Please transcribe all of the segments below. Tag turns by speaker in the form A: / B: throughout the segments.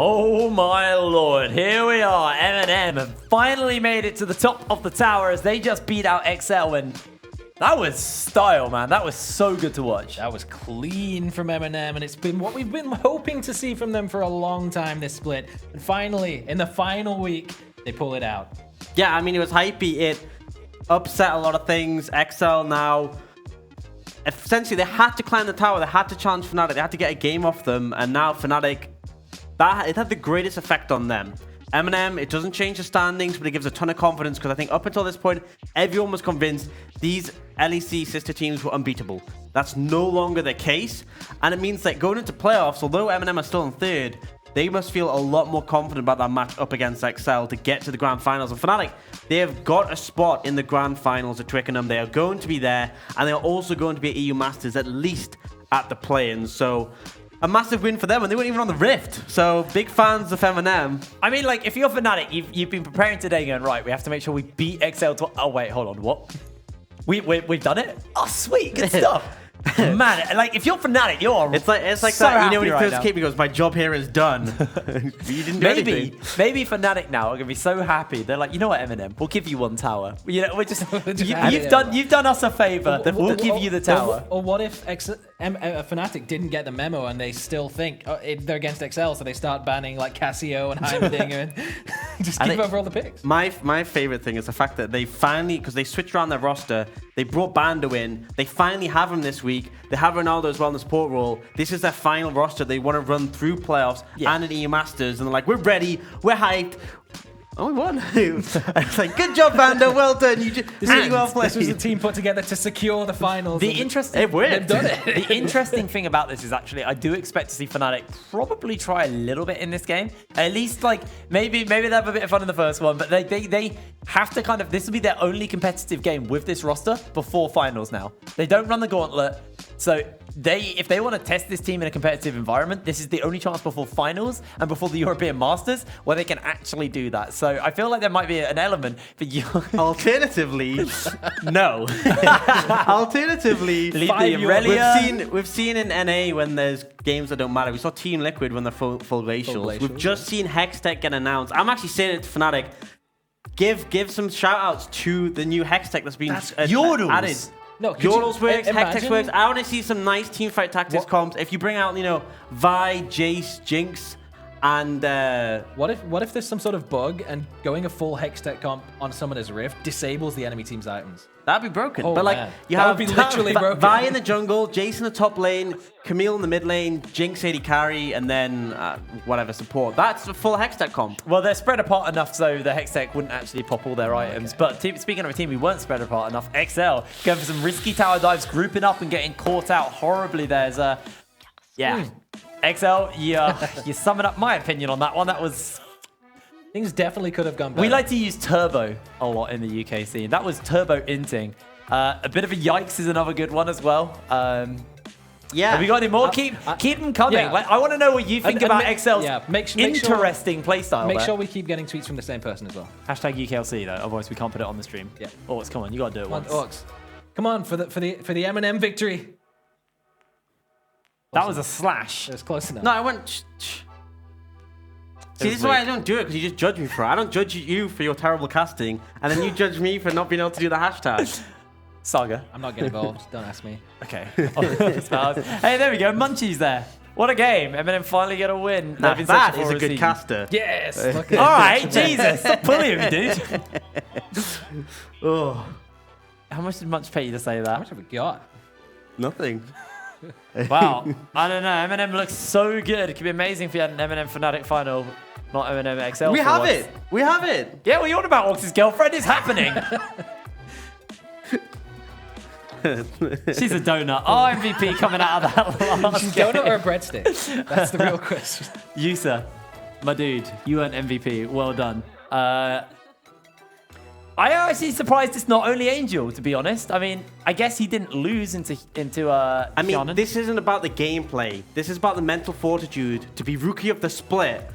A: Oh my lord, here we are. MnM have finally made it to the top of the tower as they just beat out XL, and that was style, man. That was so good to watch.
B: That was clean from MnM, and it's been what we've been hoping to see from them for a long time, this split. And finally, in the final week, they pull it out.
C: Yeah, I mean, it was hypey. It upset a lot of things. XL now, essentially, they had to climb the tower. They had to challenge Fnatic. They had to get a game off them. And now Fnatic, it had the greatest effect on them. MnM, it doesn't change the standings, but it gives a ton of confidence because I think up until this point, everyone was convinced these LEC sister teams were unbeatable. That's no longer the case. And it means that going into playoffs, although MnM are still in third, they must feel a lot more confident about that match up against XL to get to the grand finals. And Fnatic, they have got a spot in the grand finals at Twickenham. They are going to be there, and they are also going to be at EU Masters, at least at the play-ins. So a massive win for them, and they weren't even on the Rift. So big fans of MnM.
A: I mean, like, if you're Fnatic, you've been preparing today going, right, we have to make sure we beat XL. Oh, wait, hold on, what? We've done it? Oh, sweet, good stuff. Man, like, if you're Fnatic, you're
C: it's like
A: so
C: that, you know, when he
A: right
C: first came, he goes, my job here is done. You didn't do anything.
A: Maybe Fnatic now are gonna be so happy. They're like, you know what, MnM, we'll give you one tower. You know, we're just you've done us a favor. We'll give you the tower.
B: Or what if Fnatic didn't get the memo and they still think they're against XL, so they start banning like Casio and Heimerdinger and just give over all the picks.
C: My favorite thing is the fact that they finally, because they switched around their roster, they brought Bando in. They finally have him this week. They have Ronaldo as well in the support role. This is their final roster. They want to run through playoffs and an EU Masters, and they're like, we're ready, we're hyped. Oh, we won. I was like, good job, Bando. Well done. You just really well played.
B: This was a team put together to secure the finals.
A: It worked. They've done it. The interesting thing about this is actually, I do expect to see Fnatic probably try a little bit in this game. At least, like, maybe they have a bit of fun in the first one, but they have to kind of, this will be their only competitive game with this roster before finals now. They don't run the gauntlet. So if they want to test this team in a competitive environment, this is the only chance before finals and before the European Masters where they can actually do that. So I feel like there might be an element for you.
C: Alternatively, no. Alternatively, we've seen in NA when there's games that don't matter. We saw Team Liquid when they're full glacials. We've just seen Hextech get announced. I'm actually saying it to Fnatic. Give some shout outs to the new Hextech that's been added.
B: No,
C: Yordles works, Hextech works. I want to see some nice teamfight tactics comps. If you bring out, you know, Vi, Jace, Jinx, and
B: what if there's some sort of bug and going a full Hextech comp on summoner's Rift disables the enemy team's items?
C: That'd be broken.
B: Oh,
C: but like
B: man.
C: you
B: That
C: have
B: would be literally broken.
C: Vi in the jungle, Jace in the top lane, Camille in the mid lane, Jinx AD carry, and then whatever support. That's a full Hextech comp.
A: Well, they're spread apart enough so the Hextech wouldn't actually pop all their items. But speaking of a team who weren't spread apart enough, XL going for some risky tower dives, grouping up and getting caught out horribly. There's XL, you're summing up my opinion on that one. That was...
B: Things definitely could have gone better.
A: We like to use turbo a lot in the UK scene. That was turbo inting. A bit of a yikes is another good one as well.
C: Yeah.
A: Have we got any more? Keep them coming.
B: Yeah.
A: Like, I want to know what you think about XL's interesting playstyle.
B: Make sure we keep getting tweets from the same person as well.
A: Hashtag UKLC though, otherwise we can't put it on the stream.
B: Yeah.
A: Orcs, come on, you gotta do it once.
B: Orcs, come on for the MnM victory.
A: That was a slash.
B: It was close enough.
C: No, I went. See, this is why I don't do it, because you just judge me for it. I don't judge you for your terrible casting, and then you judge me for not being able to do the hashtag.
A: Saga.
B: I'm not getting involved. Don't ask me.
A: Okay. Hey, there we go. Munchie's there. What a game. MnM finally get a win.
C: Now that is a good caster.
B: Yes.
A: All right, Jesus. Stop bullying me, dude.
C: Oh.
A: How much did Munch pay you to say that?
B: How much have we got?
C: Nothing.
A: Wow. I don't know. MnM looks so good. It could be amazing if you had an MnM Fnatic final, not MnM XL.
C: We have it. We have it.
A: Yeah, what you on about, Orcs' girlfriend? It's happening. She's a donut. Oh, MVP coming out of that last
B: She's
A: game.
B: donut or a breadstick? That's the real question.
A: Yusa, my dude, you earned MVP. Well done. I am actually surprised it's not only Angel, to be honest. I mean, I guess he didn't lose into
C: I mean,
A: Kianan.
C: this isn't about the gameplay. This is about the mental fortitude to be rookie of the split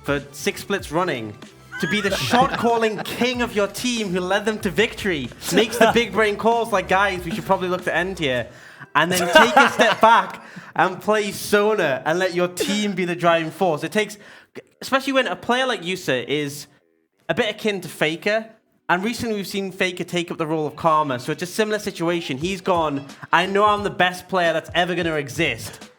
C: for 6 splits running. To be the shot-calling king of your team who led them to victory. Makes the big brain calls like, guys, we should probably look to end here. And then take a step back and play Sona and let your team be the driving force. It takes especially when a player like Yusa is a bit akin to Faker. And recently we've seen Faker take up the role of Karma. So it's a similar situation. He's gone, I know I'm the best player that's ever going to exist.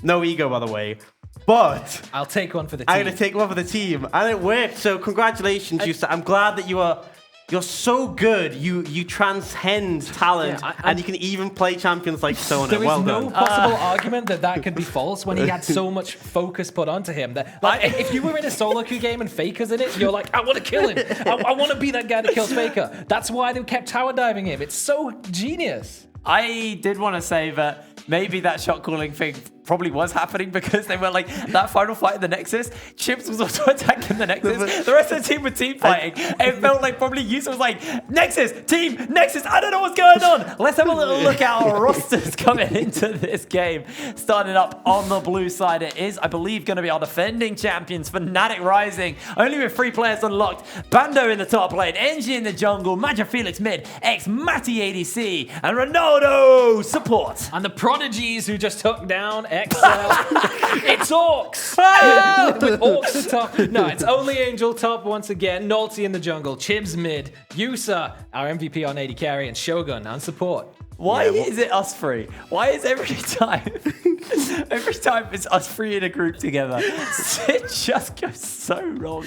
C: No ego, by the way. But
B: I'll take one for the team.
C: I'm going to take one for the team. And it worked. So congratulations, Yusa. I'm glad that you're so good. You transcend talent, and you can even play champions like Sona.
B: There is
C: well
B: no
C: done.
B: possible argument that could be false when he had so much focus put onto him. That, like, if you were in a solo queue game and Faker's in it, you're like, I want to kill him. I want to be that guy that kills Faker. That's why they kept tower diving him. It's so genius.
A: I did want to say that maybe that shot calling thing probably was happening because they were like, that final fight in the Nexus, Chips was also attacking the Nexus. The rest of the team were team fighting. It felt like probably Yusa was like, Nexus, team, Nexus, I don't know what's going on. Let's have a little look at our rosters coming into this game. Starting up on the blue side, it is, I believe, going to be our defending champions, Fnatic Rising, only with 3 players unlocked. Bando in the top lane, Engie in the jungle, Magic Felix mid, Matty ADC, and Ronaldo support.
B: And the prodigies who just took down XL. It's Orcs! With Orcs at top. No, it's only Angel top once again. Nalty in the jungle. Chibs mid. Yusa, our MVP on AD carry. And Shogun on support.
A: Why is it us 3? Why is every time it's us 3 in a group together, it just goes so wrong?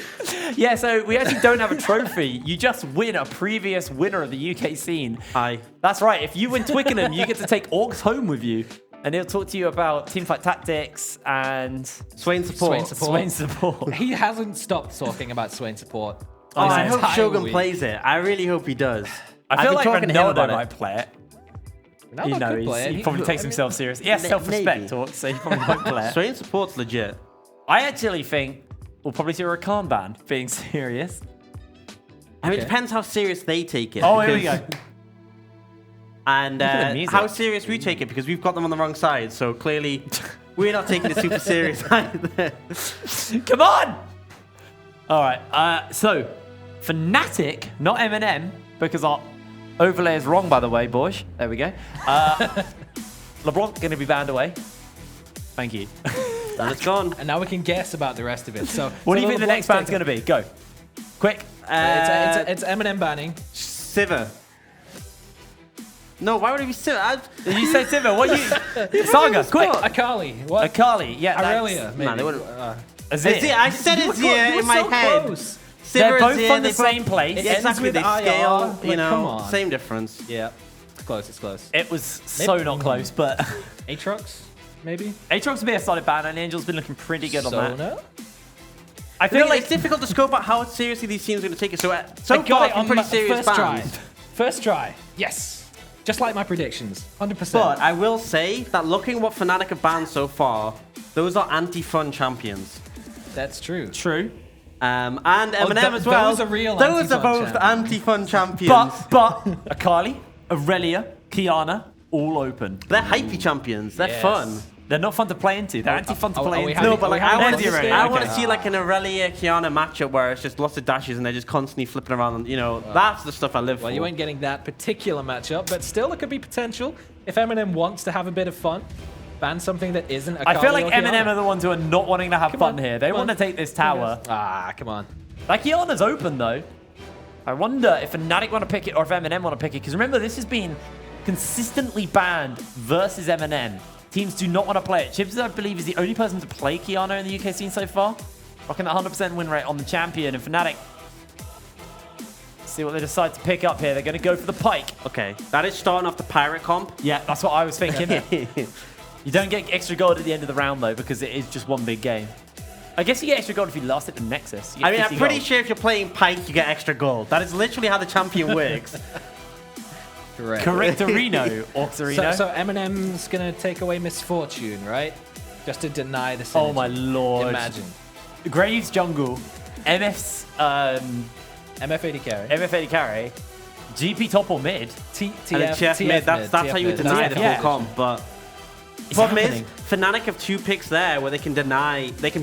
A: Yeah, so we actually don't have a trophy. You just win a previous winner of the UK scene.
C: Aye.
A: That's right. If you win Twickenham, you get to take Orcs home with you. And he'll talk to you about teamfight tactics and
C: Swain support.
A: Swain support.
B: He hasn't stopped talking about Swain support.
C: Oh, I
B: this
C: hope
B: entire
C: Shogun
B: week.
C: plays it. I really hope he does.
A: I feel
C: I've
A: like
C: been talking to him
A: Ronaldo
C: about
A: might
C: it.
A: play it.
B: Ronaldo
A: You know,
B: could play it.
A: he probably takes himself serious. He has self-respect, Orcs, so he probably won't play it.
C: Swain support's legit.
A: I actually think we'll probably see a Rakan ban, being serious.
C: I mean, it
B: Okay.
C: depends how serious they take it.
A: Oh, here we go.
C: And
A: Look at the music.
C: how serious we take it, because we've got them on the wrong side. So clearly, we're not taking it super serious either.
A: Come on! All right, so Fnatic, not MnM, because our overlay is wrong, by the way, boys. There we go. LeBron's going to be banned away. Thank you.
C: And it's gone.
B: And now we can guess about the rest of it. So,
A: What do you think the next ban's going to be? Go. Quick.
B: It's MnM banning.
C: Sivir. No, why would it be Sivir?
A: Did you say Timber? What you... Saga, quick.
B: Akali. What?
A: Akali, yeah.
B: Aurelia, maybe.
C: Man, they wouldn't-
A: Azir.
C: I said Azir in my head.
B: Close.
A: They're
C: Sivir,
A: both
C: Azir,
A: from the
C: they
A: same place.
B: It
C: Yeah,
B: ends
C: exactly.
B: with
C: They
B: IR.
C: scale,
B: Like,
C: you know,
B: come on.
C: same difference.
B: Yeah. It's close, it's close.
A: It was so not close, but...
B: Aatrox, maybe?
A: Aatrox would be a solid ban, and Angel's been looking pretty good on that.
B: Sona?
A: I
C: I
A: feel
C: feel
A: like
C: it's difficult to scope out how seriously these teams are going to take it. So
B: I
C: far,
B: got it
C: it's been
B: on
C: pretty
B: my
C: serious
B: first try.
C: bans.
B: First try. Yes. Just like my predictions. 100%.
C: But I will say that looking what Fnatic have banned so far, those are anti-fun champions.
B: That's true.
A: true.
C: And MnM as well.
B: those are real
C: Those are
B: anti-fun
C: both
B: champions.
C: anti-fun champions.
A: But Akali, Aurelia, Kiana, all open.
C: They're hypey champions. They're
B: Yes.
C: fun.
A: They're not fun to play into. They're anti-fun to
B: are
A: play
B: we
A: into.
B: having-
C: No, but
B: are we
C: like
B: having
C: I want
A: Zero,
C: to see,
A: okay.
C: see like an Aurelia Kiana matchup where it's just lots of dashes and they're just constantly flipping around. And, you know, that's the stuff I live
B: Well,
C: for.
B: you ain't getting that particular matchup, but still, it could be potential. If MnM wants to have a bit of fun, ban something that isn't Akali
A: I feel like
B: or
A: MnM
B: Kiana.
A: are the ones who are not wanting to have
B: Come
A: fun
B: on,
A: here. They
B: come
A: want to
B: on.
A: take this tower.
B: Ah, come on.
A: Like Kiana's open though. I wonder if Fnatic want to pick it or if MnM want to pick it. Because remember, this has been consistently banned versus MnM. Teams do not want to play it. Chips, I believe, is the only person to play Kiana in the UK scene so far. Rocking that 100% win rate on the champion. And Fnatic, see what they decide to pick up here. They're going to go for the pike.
C: Okay, that is starting off the pirate comp.
A: Yeah, that's what I was thinking. You don't get extra gold at the end of the round, though, because it is just one big game. I guess you get extra gold if you last hit the Nexus. You get
C: I mean, I'm
A: 50
C: pretty
A: gold.
C: sure if you're playing Pike, you get extra gold. That is literally how the champion works.
B: Correct.
A: Correctorino, Orxarino.
B: So MnM's going to take away Misfortune, right? Just to deny the synergy.
A: Oh my lord.
B: Imagine.
A: Graves jungle, MF's
B: MF80 carry.
A: MF80 carry, GP top or mid.
C: And then TF mid, that's how you would deny the full
A: yeah.
C: comp. But
A: It's
C: problem
A: happening.
C: is, Fnatic have 2 picks there where they can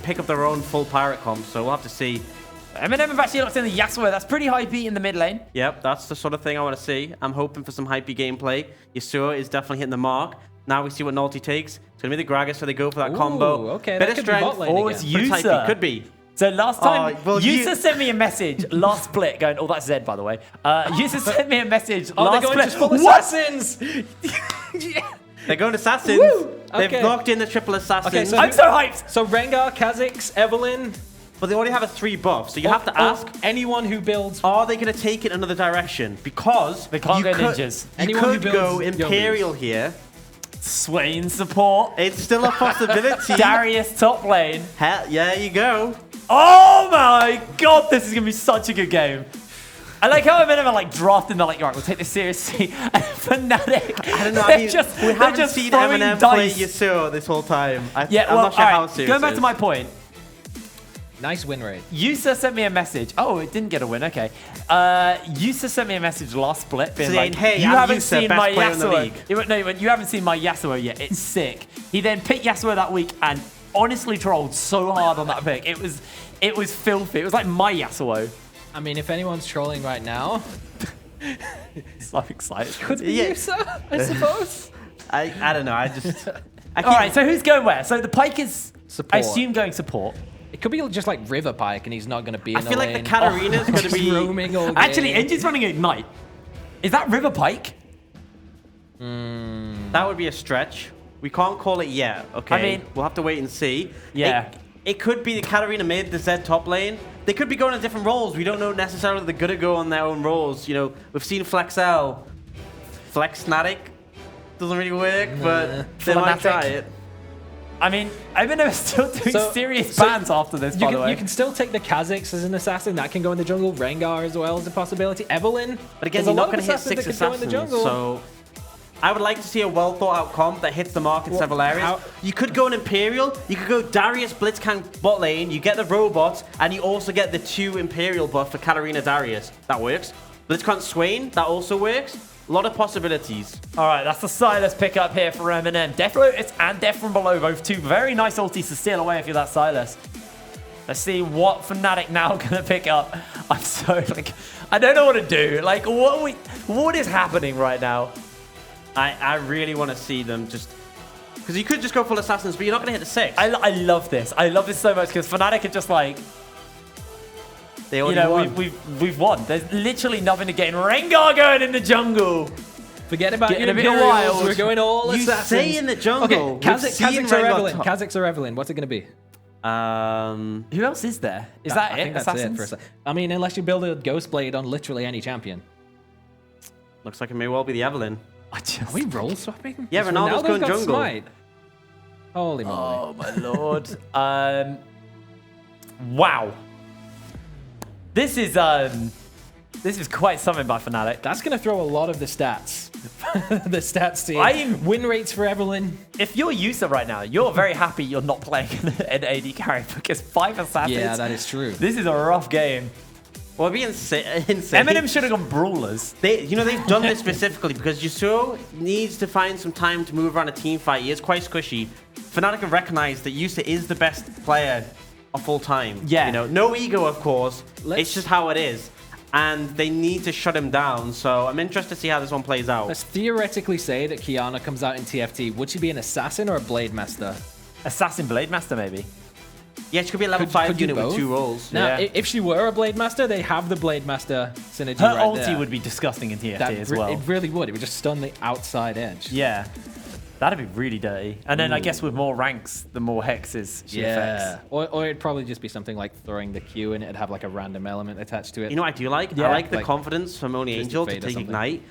C: pick up their own full pirate comp. So we'll have to see.
A: MnM have actually locked in the Yasuo. That's pretty high beat in the mid lane.
C: Yep, that's the sort of thing I want to see. I'm hoping for some hypey gameplay. Yasuo is definitely hitting the mark. Now we see what Nalty takes. It's going to be the Gragas, so they go for that
B: Ooh,
C: combo.
B: okay,
C: Bit
B: that
C: of
B: could be
C: strength.
B: bot lane
A: Oh, it's
B: again.
C: Pretty
A: Yusa.
C: hypey. Could be.
A: So last time,
C: well,
A: Yusa sent me a message last split going, oh, that's Zed, by the way. Yusa sent me a message last
B: they're going
A: split.
B: to full assassins.
C: They're going assassins.
B: Woo!
C: They've
B: Okay.
C: knocked in the triple assassins.
B: Okay, so
A: I'm so hyped.
B: So Rengar, Kha'Zix, Evelynn.
C: but they already have a 3 buff, so you have to ask,
B: anyone who builds.
C: are they going to take it another direction? Because
A: They can't
C: you
A: go
C: could,
A: ninjas.
C: You
B: Anyone who
C: could
B: builds
C: go
B: Yomis.
C: Imperial here.
A: Swain support.
C: It's still a possibility.
A: Darius top lane.
C: Hell, yeah, there you go.
A: Oh my god, this is going to be such a good game. I like how MnM are like drafting, they're like, all right, we'll take this seriously. And Fnatic,
C: I don't know.
A: they're
C: I mean,
A: just,
C: we
A: they're
C: haven't
A: just
C: seen
A: throwing
C: MnM play
A: dice.
C: Yasuo this whole time.
A: Yeah,
C: I'm
A: well,
C: not sure
A: all
C: how
A: right,
C: serious
A: going back
C: it
A: to
C: is.
A: my point.
B: Nice win rate.
A: Yusa sent me a message. Oh, it didn't get a win. Okay. Yusa sent me a message last split being
C: Saying,
A: like,
C: hey,
A: you
C: I'm
A: haven't
C: Yusa,
A: seen
C: best
A: my
C: player in the
A: Yasuo.
C: league.
A: He went, no, he went, you haven't seen my Yasuo yet. It's sick. He then picked Yasuo that week and honestly trolled so hard on that pick. It was filthy. It was like my Yasuo.
B: I mean, if anyone's trolling right now,
A: So excited.
B: could be
C: Yeah.
B: Yusa, I suppose.
C: I don't know. I just. I
A: All right, so who's going where? So the Pyke is,
B: Support.
A: I assume, going support.
B: It could be just like River Pike, and he's not going to be in
C: I
B: the
C: feel
B: lane.
C: like the Katarina's going to
B: Just
C: be.
B: roaming all
A: Actually,
B: game.
A: Engine's running Ignite. Is that River Pike?
C: That would be a stretch. We can't call it yet. Okay.
A: I mean-
C: we'll have to wait and see.
A: Yeah.
C: It could be the Katarina mid, the Zed top lane. They could be going in different roles. We don't know necessarily they're going to go on their own roles. You know, we've seen Flexel. Flex Fnatic. Doesn't really work, but they might
A: Fnatic.
C: try it.
A: I mean, MnM is still doing
B: So-
A: serious
B: so
A: bans after this, by the way.
B: You can still take the Kha'Zix as an assassin. That can go in the jungle. Rengar as well as a possibility. Evelynn.
C: But again,
B: There's
C: you're
B: a
C: not
B: lot
C: going
B: of
C: to hit
B: assassins
C: 6
B: that could go in the
C: assassins.
B: jungle.
C: So I would like to see a well thought out comp that hits the mark in several areas.
B: how-
C: You could go an Imperial. You could go Darius Blitzcrank bot lane. You get the robots, and you also get the 2 Imperial buff for Katarina Darius. That works. Blitzcrank Swain. That also works. A lot of possibilities.
A: All right, that's the Silas pickup here for MnM. Death Lotus and Death from Below, both 2 very nice ultis to steal away if you're that Silas. Let's see what Fnatic now gonna pick up. I'm so like, I don't know what to do. Like, what is happening right now?
C: I really want to see them just... Because you could just go full assassins, but you're not going to hit the 6.
A: I love this. I love this so much because Fnatic are just like,
C: They
A: you
C: already
A: know,
C: won.
A: we've won. There's literally nothing to gain. Rengar going in the jungle.
B: Forget about
A: Getting
B: your
A: a bit
B: Imperials.
A: wild.
B: We're going all
C: You
B: assassins.
C: say in the jungle.
B: Okay,
C: We've seen
B: Kha'Zix or
C: Rengar
B: Evelynn.
C: top.
B: Kha'Zix or Evelynn. What's it going to be?
A: Who else is there? Is that
B: I
A: it?
B: think that's
A: Assassins?
B: it for a sec. I mean, unless you build a Ghost Blade on literally any champion.
C: Looks like it may well be the Evelyn.
A: I just,
B: Are we roll swapping?
C: Yeah,
B: Has
C: Ronaldo's going
B: got
C: jungle.
B: Smite. Holy moly.
A: oh my lord. Wow. This is quite something by Fnatic.
B: That's going to throw a lot of the stats. The stats team. Win rates for Evelynn.
A: If you're Yusa right now, you're very happy you're not playing an AD carry because 5 assassins.
B: Yeah, that is true.
A: This is a rough game.
C: Well, it'd be insane.
A: MnM should have gone brawlers.
C: They've done this specifically because Yasuo needs to find some time to move around a team fight. He is quite squishy. Fnatic have recognized that Yusa is the best player of all time.
A: Yeah.
C: You know, no ego, of course.
B: Let's-
C: It's just how it is. And they need to shut him down. So I'm interested to see how this one plays out.
B: Let's theoretically say that Kiana comes out in TFT. Would she be an assassin or a blade master?
A: Assassin Blade Master, maybe.
C: Yeah, she could be a level
B: Could
C: 5
B: do
C: unit with
B: both?
C: 2 rolls.
B: Now,
A: Yeah.
B: if she were a blade master, they have the blade master synergy
A: Her
B: right
A: ulti
B: there.
A: would be disgusting in TFT
B: That
A: as
B: It
A: well.
B: really would. It would just stun the outside edge.
A: Yeah. That'd be really dirty. And then I guess with more ranks, the more hexes she affects.
B: Or it'd probably just be something like throwing the Q and it'd have like a random element attached to it.
C: You know what I do like?
A: Yeah.
C: I like the
B: Like
C: confidence from Only
B: Twisted
C: Angel to
B: Fate or
C: take
B: something.
C: Ignite.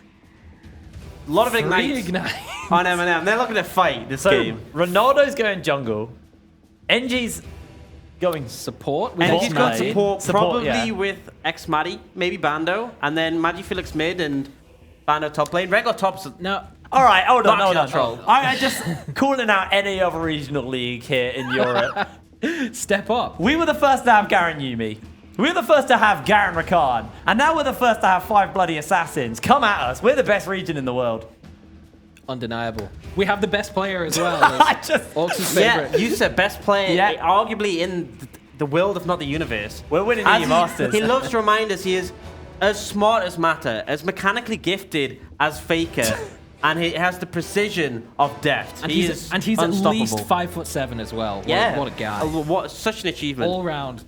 C: A lot of Ignites
B: Ignite.
C: on MnM. They're looking to fight this
A: So
C: game.
A: Ronaldo's going jungle. NG's going
B: Support. with
C: And he's got
B: Ignite.
C: support,
A: Support,
C: probably
A: yeah.
C: with Maddie, maybe Bando, and then Magi Felix mid and Bando top lane. Regular tops.
B: No.
A: All right, hold on,
C: Not
A: hold on.
C: control.
A: I just calling out any other regional league here in Europe.
B: Step up.
A: We were the first to have Garen Yumi. We were the first to have Garen Rakan. And now we're the first to have 5 bloody assassins. Come at us. We're the best region in the world.
B: Undeniable. We have the best player as well.
A: I just...
B: Orcs'
C: Yeah,
B: favorite.
C: you said best player,
A: Yeah.
C: arguably in the world, if not the universe.
A: We're winning
C: As
A: the Masters.
C: He loves to remind us he is as smart as Matter, as mechanically gifted as Faker, and he has the precision of Deft.
B: And
C: he
B: he's,
C: is
B: and he's at
C: unstoppable.
B: least 5'7" as well.
C: Yeah.
B: What a guy.
C: What such an achievement.
B: All round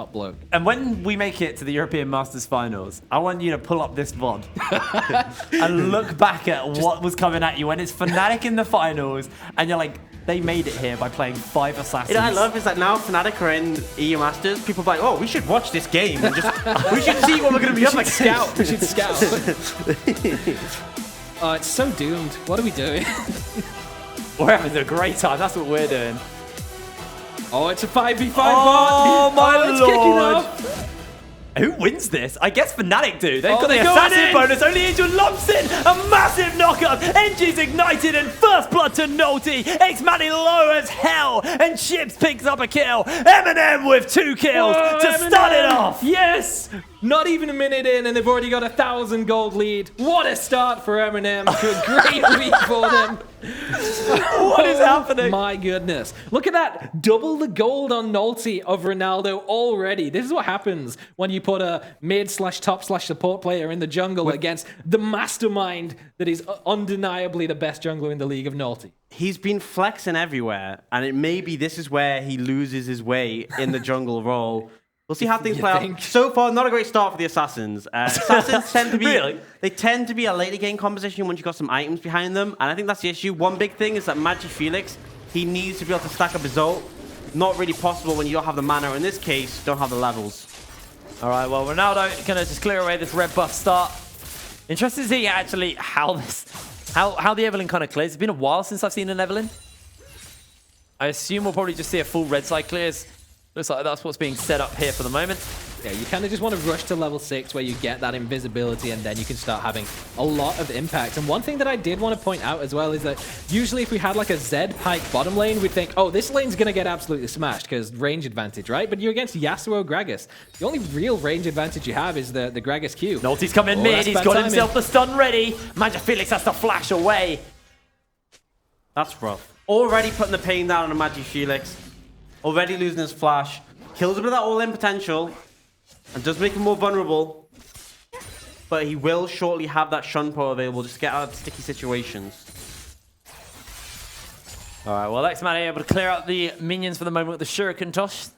B: Upload.
A: And when we make it to the European Masters Finals, I want you to pull up this VOD and look back at what was coming at you when it's Fnatic in the finals, and you're like, they made it here by playing 5 assassins.
C: You know, I love is that now Fnatic are in EU Masters. People are like, oh, we should watch this game and just we should see what we're going to be up against.
B: Scout. We should scout. Oh, it's so doomed. What are we doing?
A: We're having a great time. That's what we're doing.
B: Oh, it's a 5v5
A: Oh,
B: bot.
A: my
B: it's
A: lord.
B: kicking off.
A: Who wins this? I guess Fnatic do. They've
B: Oh,
A: got the
B: they're going
A: assassin
B: in.
A: bonus. Only Angel lumps in a massive knockup. NG's ignited and first blood to Nolty. X-Manny low as hell. And Chips picks up a kill. MnM with 2 kills
B: Whoa,
A: to start it
B: MnM.
A: off.
B: Yes! Not even a minute in, and they've already got 1,000 gold lead. What a start for MnM. To a great week for them.
A: What is happening?
B: My goodness. Look at that. Double the gold on Nolty of Ronaldo already. This is what happens when you put a mid/top/support player in the jungle against the mastermind that is undeniably the best jungler in the league of Nolty.
C: He's been flexing everywhere, and maybe this is where he loses his way in the jungle role. We'll see how things
B: You
C: play
B: think?
C: out. So far, not a great start for the Assassins. Assassins tend to be
A: Really?
C: They tend to be a later game composition once you've got some items behind them, and I think that's the issue. One big thing is that MnM, he needs to be able to stack up his ult. Not really possible when you don't have the mana, or in this case, don't have the levels.
A: All right, well, Ronaldo gonna just clear away this red buff start. Interested to see actually how the Evelyn kind of clears. It's been a while since I've seen an Evelyn. I assume we'll probably just see a full red side clears. Looks like that's what's being set up here for the moment.
B: Yeah, you kind of just want to rush to level 6 where you get that invisibility and then you can start having a lot of impact. And one thing that I did want to point out as well is that usually if we had like a Zed Pike bottom lane, we'd think, oh, this lane's going to get absolutely smashed because range advantage, right? But you're against Yasuo Gragas. The only real range advantage you have is the Gragas Q.
A: Nolty's coming mid.
B: that's
A: He's
B: bad
A: got
B: timing.
A: himself the stun ready. MnM has to flash away.
C: That's rough. Already putting the pain down on MnM. Already losing his flash. Kills a bit of that all-in potential. And does make him more vulnerable. But he will shortly have that Shunpo available just to get out of sticky situations.
A: All right, well, X-Man able to clear out the minions for the moment with the Shuriken toss.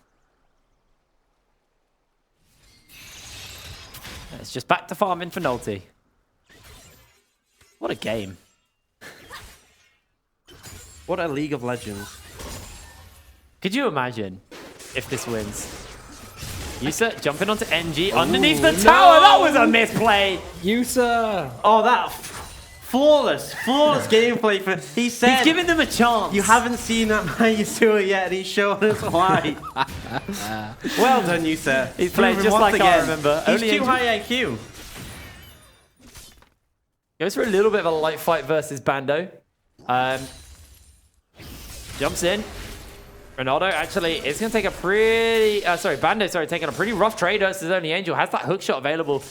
A: It's just back to farming for Nolty. What a game.
C: What a League of Legends.
A: Could you imagine if this wins? Yusa jumping onto NG underneath the tower. That was a misplay.
B: Yusa!
C: Oh, that flawless gameplay. He said,
A: He's giving them a chance.
C: you haven't seen that Yasuo yet, and he's showing us why. Well done, Yusa.
A: He's playing
C: Proven
A: just
C: once
A: like I
C: again.
A: remember.
C: He's
A: Only
C: too
A: Angel-
C: high IQ.
A: Goes for a little bit of a light fight versus Bando. Jumps in. Ronaldo actually is going to take a pretty... Bando, taking a pretty rough trade versus Only Angel. Has that hook shot available.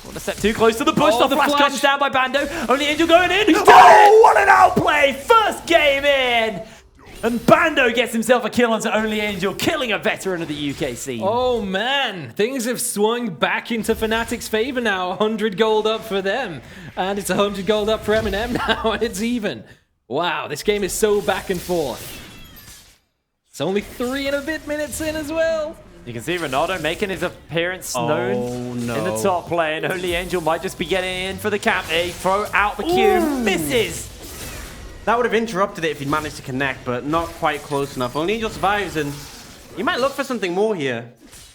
A: Want to step too close to the bush.
B: Oh,
A: the
B: the
A: flash
B: flash.
A: comes down by Bando. Only Angel going in. Oh, what an outplay. First game in. And Bando gets himself a kill onto Only Angel, killing a veteran of the UK scene.
B: Oh man, things have swung back into Fnatic's favor now. 100 gold up for them. And it's 100 gold up for MnM now, and it's even. Wow, this game is so back and forth. It's only 3 and a bit minutes in as well.
A: You can see Ronaldo making his appearance known
C: no.
A: in the top lane. Only Angel might just be getting in for the camp. They throw out the Q. Misses.
C: That would have interrupted it if he'd managed to connect, but not quite close enough. Only Angel survives, and you might look for something more here.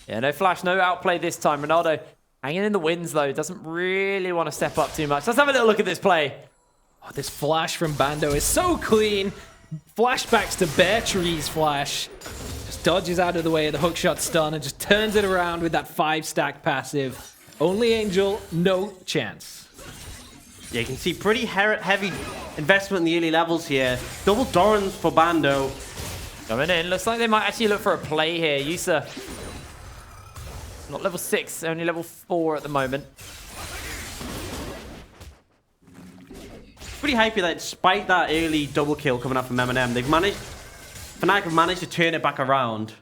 A: Yeah, no flash, no outplay this time. Ronaldo hanging in the wins, though. Doesn't really want to step up too much. Let's have a little look at this play.
B: Oh, this flash from Bando is so clean. Flashbacks to Bear Tree's flash. Just dodges out of the way of the hookshot stun and just turns it around with that 5-stack passive. Only Angel, no chance.
C: Yeah, you can see pretty heavy investment in the early levels here. Double Dorans for Bando.
A: Coming in. Looks like they might actually look for a play here. Yusa, not level 6, only level 4 at the moment.
C: Pretty hypey that despite that early double kill coming up from MnM, Fnatic have managed to turn it back around.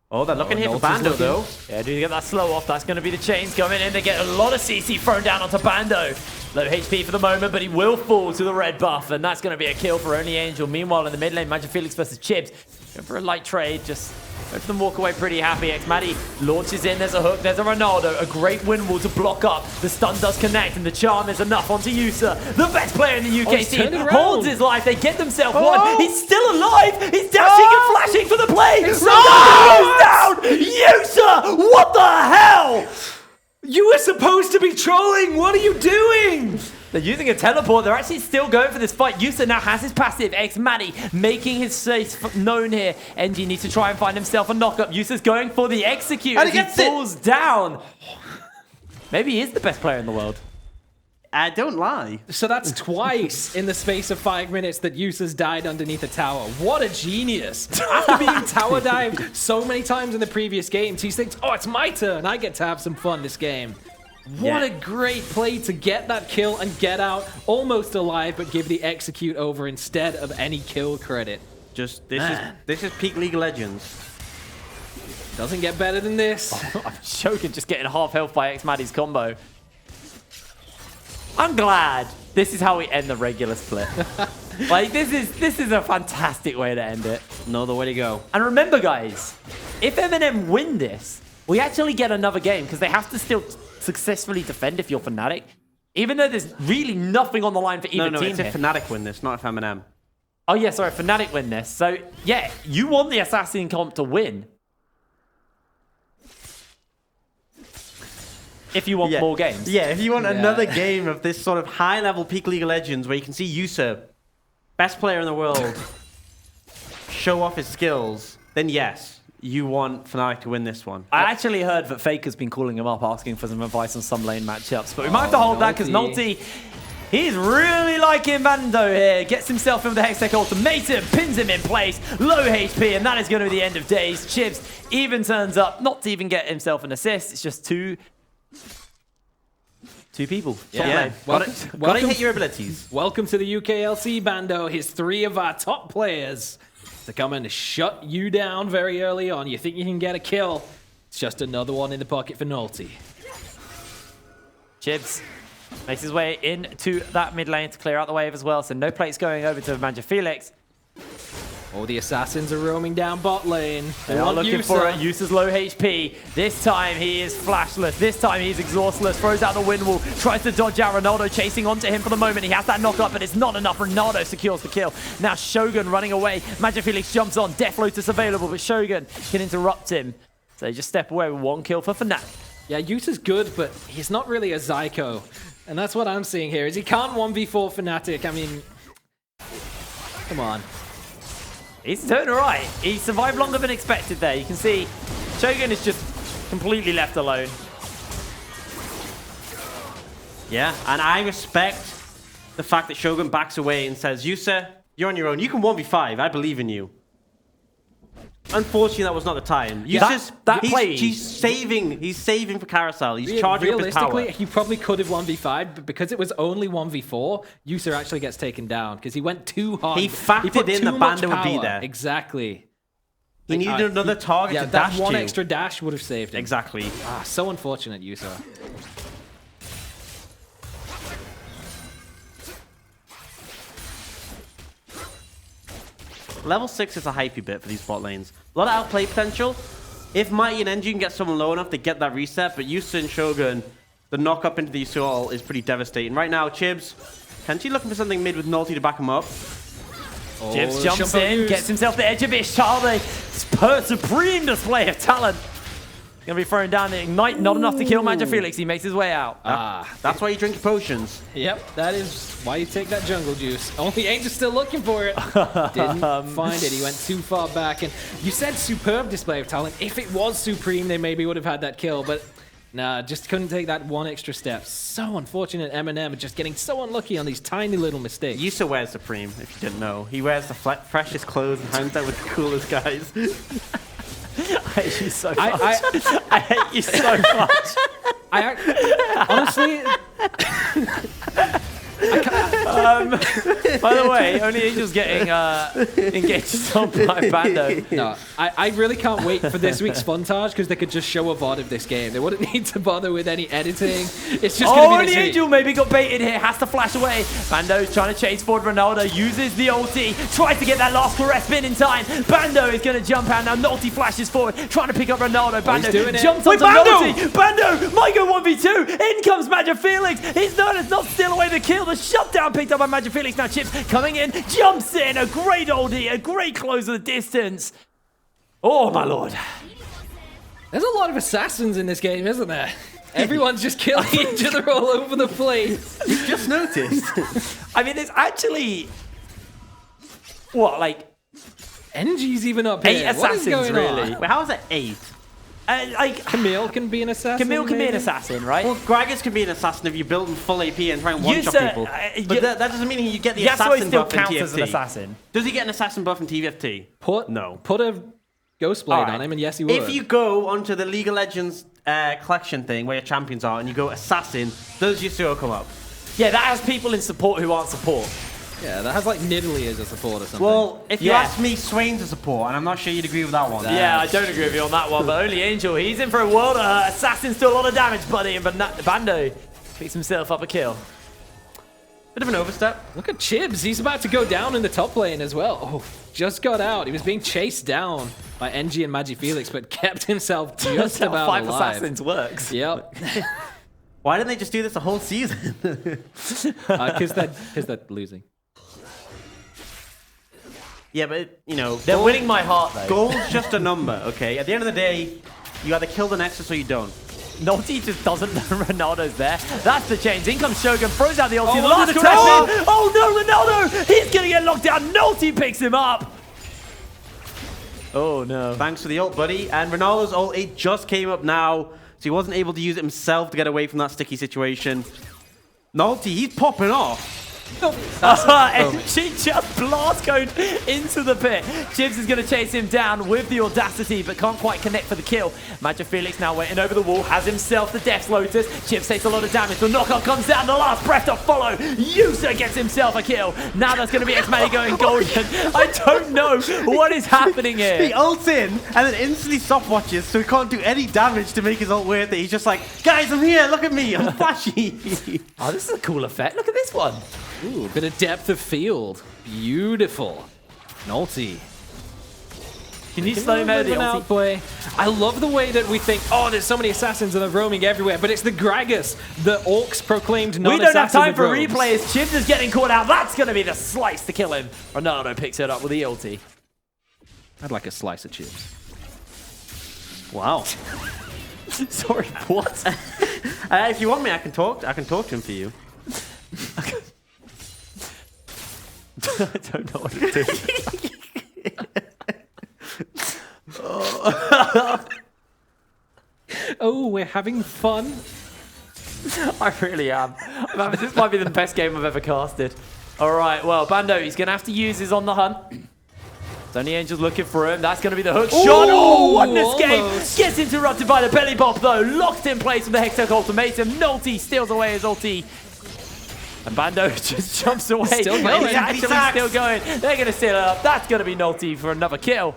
C: Oh, they're looking here for
B: Nolty's
C: Bando
B: looking.
C: though.
A: Yeah, do you get that slow off? That's going to be the chains coming in. They get a lot of CC thrown down onto Bando. Low HP for the moment, but he will fall to the red buff, and that's going to be a kill for Only Angel. Meanwhile, in the mid lane, MnM versus Chips. Going for a light trade, just Both of them walk away pretty happy. Xmadi launches in. There's a hook. There's a Ronaldo. A great wind wall to block up. The stun does connect, and the charm is enough onto Yusa. The best player in the UK scene holds his life. They get themselves one. He's still alive. He's dashing and flashing for the play. Ronaldo goes down. Yusa, what the hell?
B: You were supposed to be trolling. What are you doing?
A: They're using a teleport. They're actually still going for this fight. Yusa now has his passive. Xmadi making his face known here. NG needs to try and find himself a knockup. Yusa's going for the execute as he falls down. Maybe he is the best player in the world.
C: I don't lie.
B: So that's twice in the space of 5 minutes that Yusa's died underneath a tower. What a genius. After being tower dived so many times in the previous games, he thinks, oh, it's my turn. I get to have some fun this game. What a great play to get that kill and get out almost alive, but give the execute over instead of any kill credit.
C: Just this is peak League of Legends.
B: Doesn't get better than this.
A: Shogun just getting half health by Xmadi's combo. I'm glad this is how we end the regular split. Like this is a fantastic way to end it.
C: No other way to go.
A: And remember, guys, if MnM win this, we actually get another game because they have to still successfully defend if you're Fnatic. Even though there's really nothing on the line for either team
C: it's if Fnatic win this, not if MnM.
A: Oh yeah, sorry, Fnatic win this. So yeah, you want the Assassin comp to win. If you want more games.
C: Yeah, if you want another game of this sort of high-level peak League of Legends where you can see Yusa, best player in the world, show off his skills, then yes, you want Fnatic to win this one.
A: I actually heard that Faker's been calling him up, asking for some advice on some lane matchups, but we might have to hold that because Nolty, he's really liking Mando here. Gets himself in with the Hextech ultimatum, pins him in place, low HP, and that is going to be the end of days. Chibs even turns up, not to even get himself an assist. It's just two people.
C: Yeah. Gotta hit your abilities.
B: Welcome to the UKLC, Bando. Here's 3 of our top players to come and shut you down very early on. You think you can get a kill. It's just another one in the pocket for Nolty.
A: Chibs makes his way into that mid lane to clear out the wave as well. So no plates going over to Manja Felix.
B: Oh, the assassins are roaming down bot lane.
A: They are looking for it. Yusa's low HP. This time he is flashless. This time he's exhaustless. Throws out the wind wall. Tries to dodge out. Ronaldo chasing onto him for the moment. He has that knock up, but it's not enough. Ronaldo secures the kill. Now Shogun running away. Manja Felix jumps on. Death Lotus available, but Shogun can interrupt him. So they just step away with 1 kill for Fnatic.
B: Yeah, Yusa's good, but he's not really a Zyko. And that's what I'm seeing here, is he can't 1v4 Fnatic. I mean, come on.
A: He's doing all right. He survived longer than expected there. You can see Shogun is just completely left alone.
C: Yeah, and I respect the fact that Shogun backs away and says, Yusa, you're on your own. You can 1v5. I believe in you. Unfortunately, that was not the time. He's saving for Carousel. He's charging up his power.
B: Realistically, he probably could have 1v5, but because it was only 1v4, Yusa actually gets taken down because he went too hard.
C: He factored in the Bando would be there.
B: Exactly.
C: He needed another target to dash
B: that one extra dash would have saved him.
C: Exactly.
B: Ah, so unfortunate, Yusa.
C: Level 6 is a hypey bit for these bot lanes. A lot of outplay potential. If Mighty and NG can get someone low enough to get that reset, but Yusa and Shogun, the knock up into the Yasuo is pretty devastating. Right now, Chibs, potentially looking for something mid with Nolty to back him up.
A: Oh, Chibs jumps in, gets himself the edge of it. Charlie, supreme display of talent. Gonna be throwing down the Ignite, not enough to kill Manja Felix. He makes his way out.
C: That's why you drink your potions.
B: Yep, that is why you take that jungle juice. Only Angel's still looking for it. Didn't find it. He went too far back. And you said superb display of talent. If it was supreme, they maybe would have had that kill. But nah, just couldn't take that one extra step. So unfortunate. MnM just getting so unlucky on these tiny little mistakes.
C: Yusa wears supreme, if you didn't know. He wears the freshest clothes and hangs out with the coolest guys.
A: I hate you so much. I hate you so much.
B: Honestly,
A: By the way, only Angel's getting engaged on by Bando.
B: No, I really can't wait for this week's Funtage because they could just show a VOD of this game. They wouldn't need to bother with any editing. It's just going to be
A: only Angel maybe got baited here. Has to flash away. Bando's trying to chase forward. Ronaldo uses the ulti. Tries to get that last caress spin in time. Bando is going to jump out now. Nolty flashes forward. Trying to pick up Ronaldo. Bando jumps onto Nolty. Bando might go 1v2. In comes Magic Felix. He's not steal away the kill. The shutdown picked up by Magic Felix. Now Chips coming in. Jumps in. A great oldie. A great close of the distance. Oh, my lord.
B: There's a lot of assassins in this game, isn't there? Everyone's just killing each other all over the place.
C: You just noticed.
A: I mean, there's actually... What, like...
B: NG's even up here.
A: 8 assassins,
B: what is going
A: really.
B: on?
C: Wait, how is it 8?
A: Like...
B: Camille can be an assassin.
A: Camille can be an
B: maybe?
A: assassin, right?
C: Well, Gragas can be an assassin if you build him full AP and try and one-shot people. But that doesn't mean you get the
A: Yasuo
C: assassin
A: still
C: buff in
A: counts
C: TFT.
A: as an assassin.
C: Does he get an assassin buff in TFT?
B: No. Put a Ghost Blade on him, and yes, he would.
C: If you go onto the League of Legends collection thing where your champions are and you go assassin, does Yasuo come up?
A: Yeah, that has people in support who aren't support.
B: Yeah, that has like Nidalee as a support or something.
C: Well, if you ask me, Swain's a support, and I'm not sure you'd agree with that one.
A: Yeah, I don't agree with you on that one, but only Angel. He's in for a world of hurt. Assassin's still a lot of damage, buddy, and Bando picks himself up a kill.
C: Bit of an overstep.
B: Look at Chibs. He's about to go down in the top lane as well. Oh, just got out. He was being chased down by NG and Magic Felix, but kept himself just about
A: 5
B: alive.
A: assassins works.
B: Yep.
C: Why didn't they just do this the whole season?
B: Because they're losing.
C: Yeah, but, you know...
A: They're winning my heart, though.
C: Gold's just a number, okay? At the end of the day, you either kill the Nexus or you don't.
A: Nolty just doesn't know Ronaldo's there. That's the change. In comes Shogun, throws out the ulti.
B: Oh,
A: Last
B: under the
A: caress
B: tower!
A: in. Oh no, Ronaldo! He's gonna get locked down. Nolty picks him up. Oh no.
C: Thanks for the ult, buddy. And Ronaldo's ult, it just came up now, so he wasn't able to use it himself to get away from that sticky situation. Nolty, he's popping off.
A: And she just blast code into the pit. Chibs is going to chase him down with the audacity, but can't quite connect for the kill. Magic Felix now waiting over the wall, has himself the Death's Lotus. Chibs takes a lot of damage. The knockout comes down, the last breath to follow. Yusa gets himself a kill. Now there's going to be X-Mani going golden. I don't know what is happening here.
C: He ults in and then instantly stopwatches, so he can't do any damage to make his ult worth it. He's just like, guys, I'm here, look at me, I'm flashy.
A: Oh, this is a cool effect. Look at this one.
B: Ooh, a bit of depth of field. Beautiful. Nolty.
A: Can you slow him out the
B: out,
A: ulti?
B: boy? I love the way that we think, oh, there's so many assassins and they're roaming everywhere, but it's the Gragas, the Orcs proclaimed
A: We
B: non-assassin.
A: don't have time for
B: roams.
A: replays. Chibs is getting caught out. That's going to be the slice to kill him. Ronaldo picks it up with the ulti.
B: I'd like a slice of chips.
C: Wow.
A: Sorry, what?
C: If you want me, I can talk to him for you.
A: I don't know what to do.
B: Oh, we're having fun.
A: I really am. This might be the best game I've ever casted. All right, well, Bando, he's going to have to use his on the hunt. Tony Angel's looking for him. That's going to be the hook shot. Oh, what an escape.
B: Almost.
A: Gets interrupted by the belly bop, though. Locked in place with the Hextech ultimatum. Nolty steals away his ulti. And Bando just jumps away.
B: Still going.
A: He's actually still going. They're going to steal it up. That's going to be Nolty for another kill.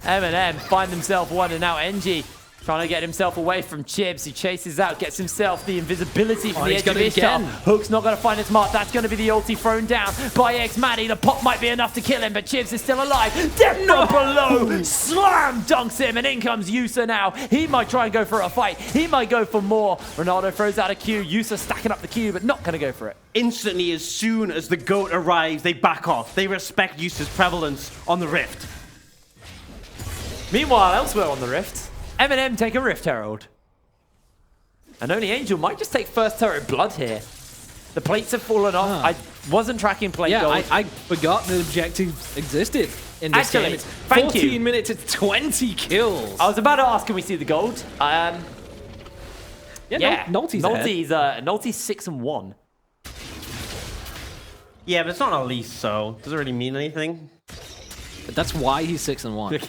A: MnM find himself one, and now NG trying to get himself away from Chibs. He chases out, gets himself the invisibility from the edge of Ishtar. Hook's not going to find his mark. That's going to be the ulti thrown down by X-Mani. The pop might be enough to kill him, but Chibs is still alive. Death from below. Slam dunks him, and in comes Yusa now. He might try and go for a fight. He might go for more. Ronaldo throws out a Q. Yusa stacking up the Q, but not going to go for it.
C: Instantly, as soon as the GOAT arrives, they back off. They respect Yusa's prevalence on the Rift.
A: Meanwhile, elsewhere on the Rift, MnM take a Rift Herald. And only Angel might just take first turret blood here. The plates have fallen off. I wasn't tracking plate gold.
B: I forgot the objective existed in this
A: Actually,
B: game. It's
A: thank
B: 14
A: you.
B: minutes, it's 20 kills.
A: I was about to ask, can we see the gold?
B: Yeah, Nolty's ahead.
A: Nolty's 6-1.
C: Yeah, but it's not a lease, so it doesn't really mean anything.
B: But that's why he's 6-1.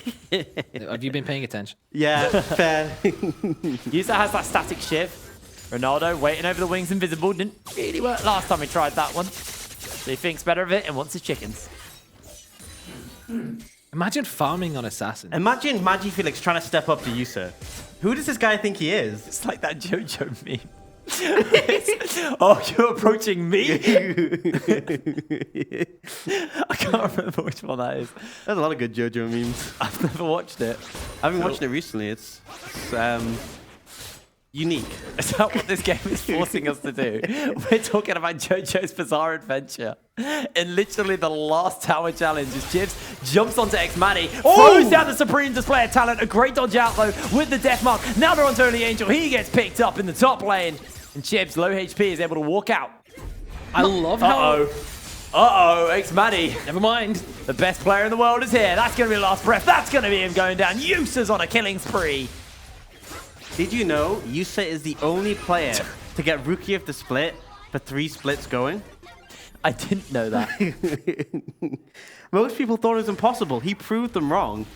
B: Have you been paying attention?
C: Yeah, fair.
A: Yusa has that static shift. Ronaldo waiting over the wings, invisible. Didn't really work last time we tried that one. So he thinks better of it and wants his chickens.
B: Imagine farming on Assassin.
C: Imagine MagiFelix trying to step up to Yusa. Who does this guy think he is?
A: It's like that JoJo meme. Oh, you're approaching me? I can't remember which one that is.
C: There's a lot of good JoJo memes.
A: I've never watched it.
C: I've been watching it recently. It's unique.
A: Is that what this game is forcing us to do? We're talking about JoJo's Bizarre Adventure. In literally the last tower challenge, as Jibs jumps onto Xmani, throws down the Supreme Display of Talent. A great dodge out, though, with the Death Mark. Now they're on Only Angel. He gets picked up in the top lane. And Jibs, low HP, is able to walk out.
B: I love how...
A: Uh-oh, Xmani.
B: Never mind.
A: The best player in the world is here. That's going to be the last breath. That's going to be him going down. Yusa's on a killing spree.
C: Did you know Yusa is the only player to get Rookie of the Split for 3 splits going?
A: I didn't know that.
C: Most people thought it was impossible. He proved them wrong.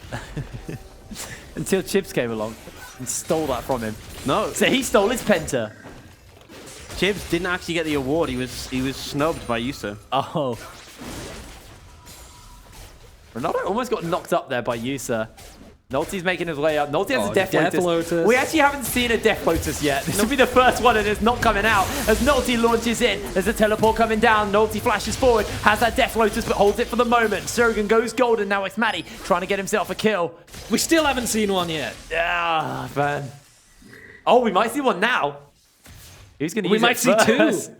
A: Until Chips came along and stole that from him.
C: No.
A: So he stole his penta.
C: Chips didn't actually get the award. He was snubbed by Yusa.
A: Oh. Ronaldo almost got knocked up there by Yusa. Nolty's making his way up. Nolty has a Death Lotus. We actually haven't seen a Death Lotus yet. This will be the first one, and it's not coming out. As Nolty launches in, there's a teleport coming down. Nolty flashes forward, has that Death Lotus, but holds it for the moment. Surgeon goes golden. Now it's Maddie trying to get himself a kill.
B: We still haven't seen one yet.
A: Ah, man. Oh, we might see one now. Who's going to use it
B: We might see
A: first?
B: 2.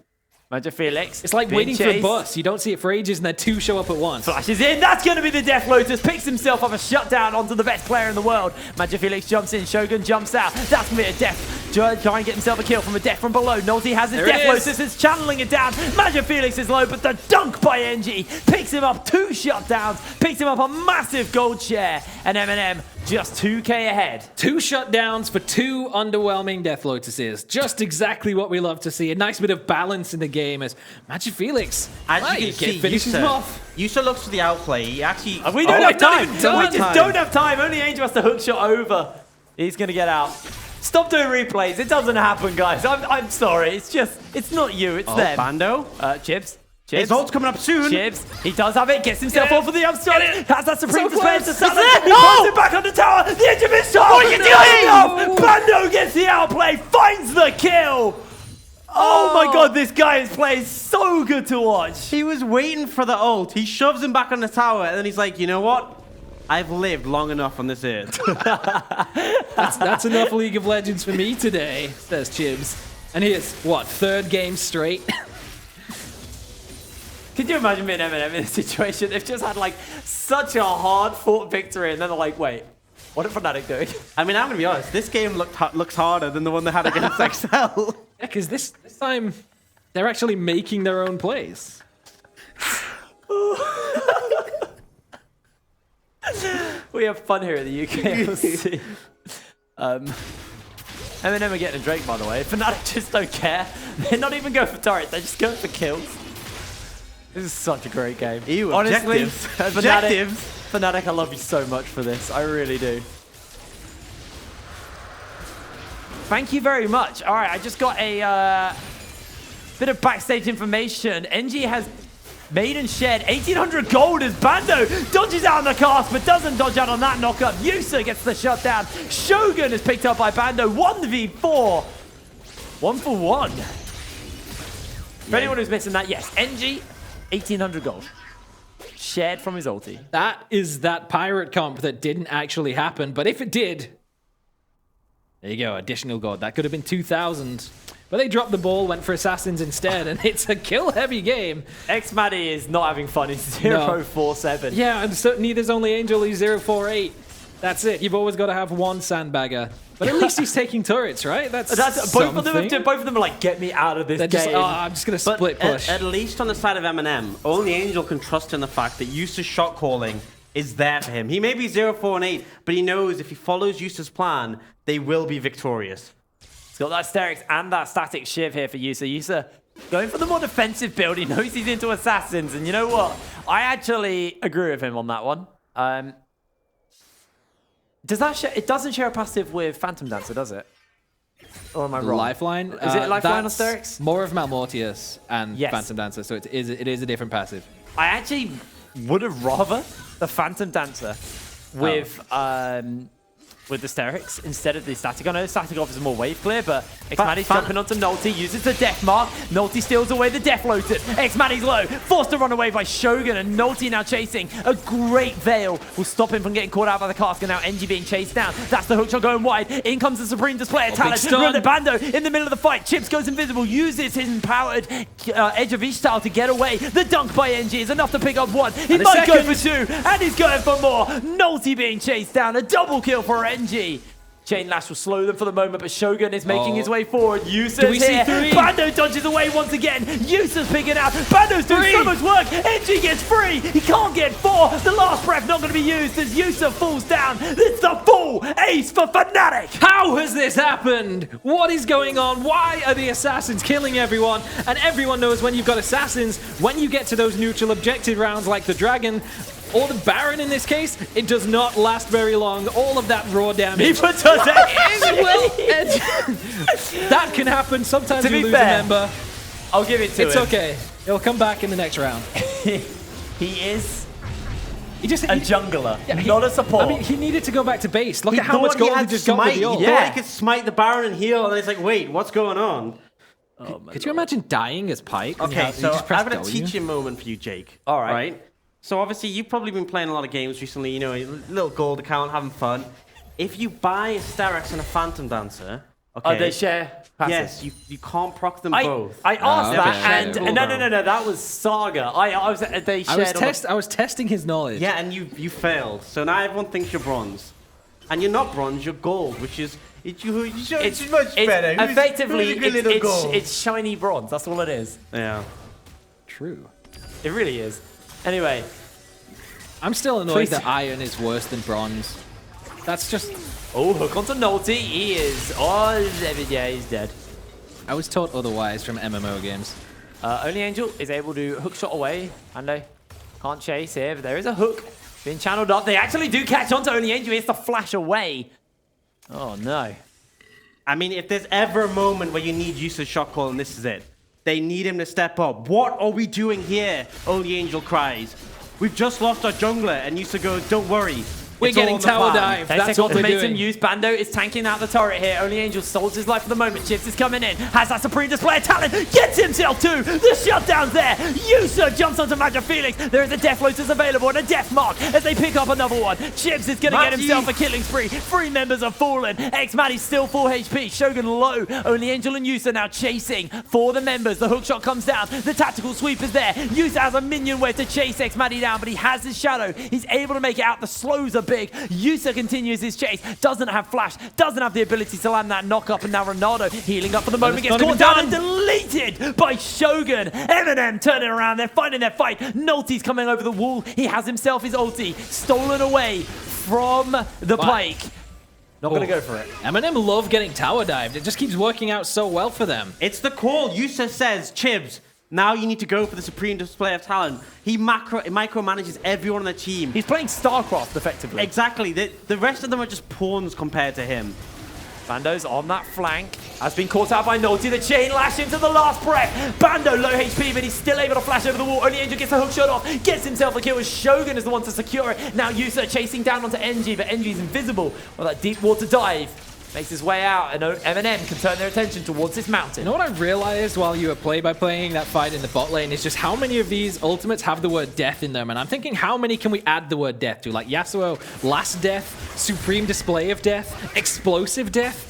A: MagiFelix.
B: It's like waiting for a bus. You don't see it for ages, and then 2 show up at once.
A: Flashes in. That's going to be the Death Lotus. Picks himself up a shutdown onto the best player in the world. MagiFelix jumps in. Shogun jumps out. That's going to be a Death. Try and get himself a kill from a Death from below. Nolty has his Death Lotus. It's channeling it down. MagiFelix is low, but the dunk by NG picks him up 2 shutdowns. Picks him up a massive gold share. And MnM just 2k ahead.
B: 2 shutdowns for 2 underwhelming Death Lotuses. Just exactly what we love to see. A nice bit of balance in the game as MagiFelix finishes him off.
C: Yusa looks for the outplay. He actually...
A: We don't have time.
B: We
A: just don't have time. Only Angel has to hook shot over. He's going to get out. Stop doing replays. It doesn't happen, guys. I'm sorry. It's not you. It's them.
C: Bando?
A: Chips.
C: His ult's coming up soon.
A: Chips. He does have it. Gets himself off for the upstart. Has that Supreme
B: So
A: Display to
B: close.
A: Saturn. He puts it back on the tower. The edge of his tower. What are you doing? Bando gets the outplay. Finds the kill. Oh my god, this guy is playing so good to watch.
C: He was waiting for the ult. He shoves him back on the tower, and then he's like, you know what? I've lived long enough on this earth.
B: That's enough League of Legends for me today, says Chibs. And here's, what, 3rd game straight?
A: Could you imagine being MnM in this situation? They've just had like such a hard-fought victory, and then they're like, wait, what are Fnatic doing?
C: I mean, I'm going to be honest. This game looks harder than the one they had against XL.
B: Yeah, because this time, they're actually making their own plays.
A: We have fun here at the UKLC. MnM are getting a Drake, by the way. Fnatic just don't care. They're not even going for turrets. They're just going for kills. This is such a great game.
C: Ew,
A: honestly,
C: objectives.
A: Fnatic, I love you so much for this. I really do. Thank you very much. All right, I just got a bit of backstage information. NG has made and shared 1,800 gold as Bando dodges out on the cast, but doesn't dodge out on that knockup. Yusa gets the shutdown. Shogun is picked up by Bando. 1v4. 1 for 1. For anyone who's missing that, yes, NG, 1,800 gold. Shared from his ulti.
B: That is that pirate comp that didn't actually happen, but if it did, there you go, additional gold. That could have been 2,000. But they dropped the ball, went for assassins instead, and it's a kill-heavy game.
A: Xmani is not having fun. He's 0-4-7.
B: Yeah, and so neither's Only Angel. He's 0-4-8. That's it. You've always got to have one sandbagger. But at least he's taking turrets, right? That's
A: both of them are like, get me out of this game.
B: Just, I'm just going to split push.
C: At least on the side of MnM, Only Angel can trust in the fact that Yusa's shot calling is there for him. He may be 0-4-8, but he knows if he follows Yusa's plan, they will be victorious.
A: He's got that Sterix and that Static Shiv here for Yusa. Yusa going for the more defensive build. He knows he's into assassins, and you know what? I actually agree with him on that one. Does that it doesn't share a passive with Phantom Dancer, does it? Or am I wrong?
B: Lifeline?
A: Is it Lifeline or
B: that's
A: Sterix?
B: more of Malmortius and
A: Yes.
B: Phantom Dancer, so it is a different passive.
A: I actually would have rather the Phantom Dancer with the Sterix instead of the Static. I know Static offers more wave clear, but Xmani's jumping onto Nulty, uses the Death Mark. Nulty steals away the Death Lotus. Xmani's low, forced to run away by Shogun, and Nulty now chasing. A great Veil will stop him from getting caught out by the cask, and now NG being chased down. That's the hookshot going wide. In comes the Supreme Display of Talent. Run the Bando in the middle of the fight. Chips goes invisible, uses his empowered Edge of Ishtar to get away. The dunk by NG is enough to pick up one. He might go for two, and he's going for more. Nulty being chased down. A double kill for NG. Chain Lash will slow them for the moment, but Shogun is making his way forward. Yusa's here. Bando dodges away once again. Yusa's picking out. Bando's doing so much work. NG gets free. He can't get four. The last breath not going to be used as Yusa falls down. It's the full ace for Fnatic.
B: How has this happened? What is going on? Why are the assassins killing everyone? And everyone knows when you've got assassins, when you get to those neutral objective rounds like the Dragon, or the Baron in this case, it does not last very long. All of that raw damage.
A: He puts us
B: that can happen. Sometimes you lose a member.
A: I'll give it to him.
B: It's okay. He'll come back in the next round.
A: He is
B: a
A: jungler, not a support.
B: I mean, he needed to go back to base. Look at how much gold he just got with the ult.
C: He thought he could smite the Baron and heal, and it's like, wait, what's going on?
B: Could you imagine dying as Pyke?
C: Okay, so I've got a teaching moment for you, Jake.
A: All right.
C: So obviously, you've probably been playing a lot of games recently, you know, a little gold account, having fun. If you buy a Sterix and a Phantom Dancer, okay,
A: they share passive.
C: Yes, you can't proc them both.
A: I asked that,
B: Okay.
A: and no, that was Saga. I
B: was testing his knowledge.
C: Yeah, and you failed. So now everyone thinks you're bronze. And you're not bronze, you're gold, which is... It's much better.
A: Effectively, it's shiny bronze. That's all it is.
C: Yeah.
B: True.
A: It really is. Anyway.
B: I'm still annoyed that iron is worse than bronze. That's just...
A: Oh, hook onto Nulty. He is... Oh, yeah, he's dead.
B: I was taught otherwise from MMO games.
A: Only Angel is able to hook shot away. Ando can't chase here, but there is a hook being channeled up. They actually do catch onto Only Angel. He has to flash away. Oh, no.
C: I mean, if there's ever a moment where you need use of shot call, and this is it. They need him to step up. What are we doing here? Only Angel cries. We've just lost our jungler, and Yusa goes, don't worry.
B: We're getting tower dive. That's what we're doing.
A: Use. Bando is tanking out the turret here. Only Angel solves his life for the moment. Chips is coming in. Has that Supreme Display of Talent. Gets himself too. The shutdown's there. Yusa jumps onto Magic Felix. There is a Death Lotus available and a Death Mark as they pick up another one. Chips is going to get himself a killing spree. 3 members have fallen. Xmani's still full HP. Shogun low. Only Angel and Yusa now chasing for the members. The hookshot comes down. The tactical sweep is there. Yusa has a minion wave to chase Xmani down, but he has his shadow. He's able to make it out. The slows are big. Yusa continues his chase, doesn't have flash, doesn't have the ability to land that knock up, and now Ronaldo healing up for the moment, gets caught down and deleted by Shogun. MnM turning around, they're finding their fight. Nulty's coming over the wall, he has himself his ulti, stolen away from the Pyke. Not going to go for it.
B: MnM love getting tower dived, it just keeps working out so well for them.
C: It's the call. Yusa says, Chibs, now you need to go for the Supreme Display of Talent. He micromanages everyone on the team.
A: He's playing StarCraft, effectively.
C: Exactly. The rest of them are just pawns compared to him.
A: Bando's on that flank. Has been caught out by Nulty. The chain lash into the last breath. Bando low HP, but he's still able to flash over the wall. Only Angel gets a hook shot off. Gets himself a kill as Shogun is the one to secure it. Now Yusa chasing down onto NG, but NG's invisible. Well, that deep water dive makes his way out, and MnM can turn their attention towards this mountain.
B: You know what I realized while you were play-by-playing that fight in the bot lane is just how many of these ultimates have the word death in them, and I'm thinking how many can we add the word death to? Like Yasuo, last death, supreme display of death, explosive death.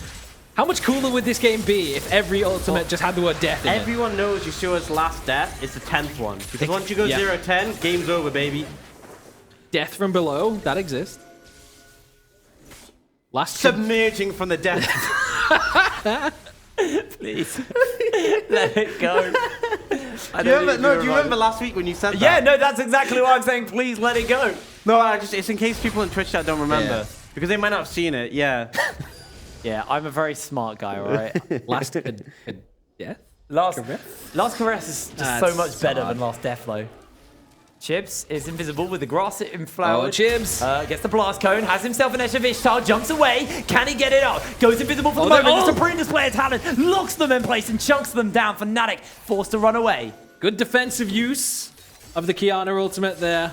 B: How much cooler would this game be if every ultimate just had the word death in it?
C: Everyone knows Yasuo's last death is the 10th one, because once you go 0-10, game's over, baby.
B: Death from below, that exists.
C: Submerging from the depths.
A: Please. Let it go.
C: Do you remember last week when you said that?
A: Yeah, no, that's exactly why I'm saying please let it go.
C: No, it's in case people in Twitch chat don't remember. Because they might not have seen it, yeah.
A: Yeah, I'm a very smart guy, all right?
B: Last death?
A: Last Caress is just so much better than Last Deathlow. Chibs is invisible with the grass in flower.
B: Oh, Chibs.
A: Gets the blast cone, has himself an Escher Ishtar, jumps away. Can he get it up? Goes invisible for the moment. The Supreme Display of Talent locks them in place and chunks them down. Fnatic forced to run away.
B: Good defensive use of the Kiana ultimate there.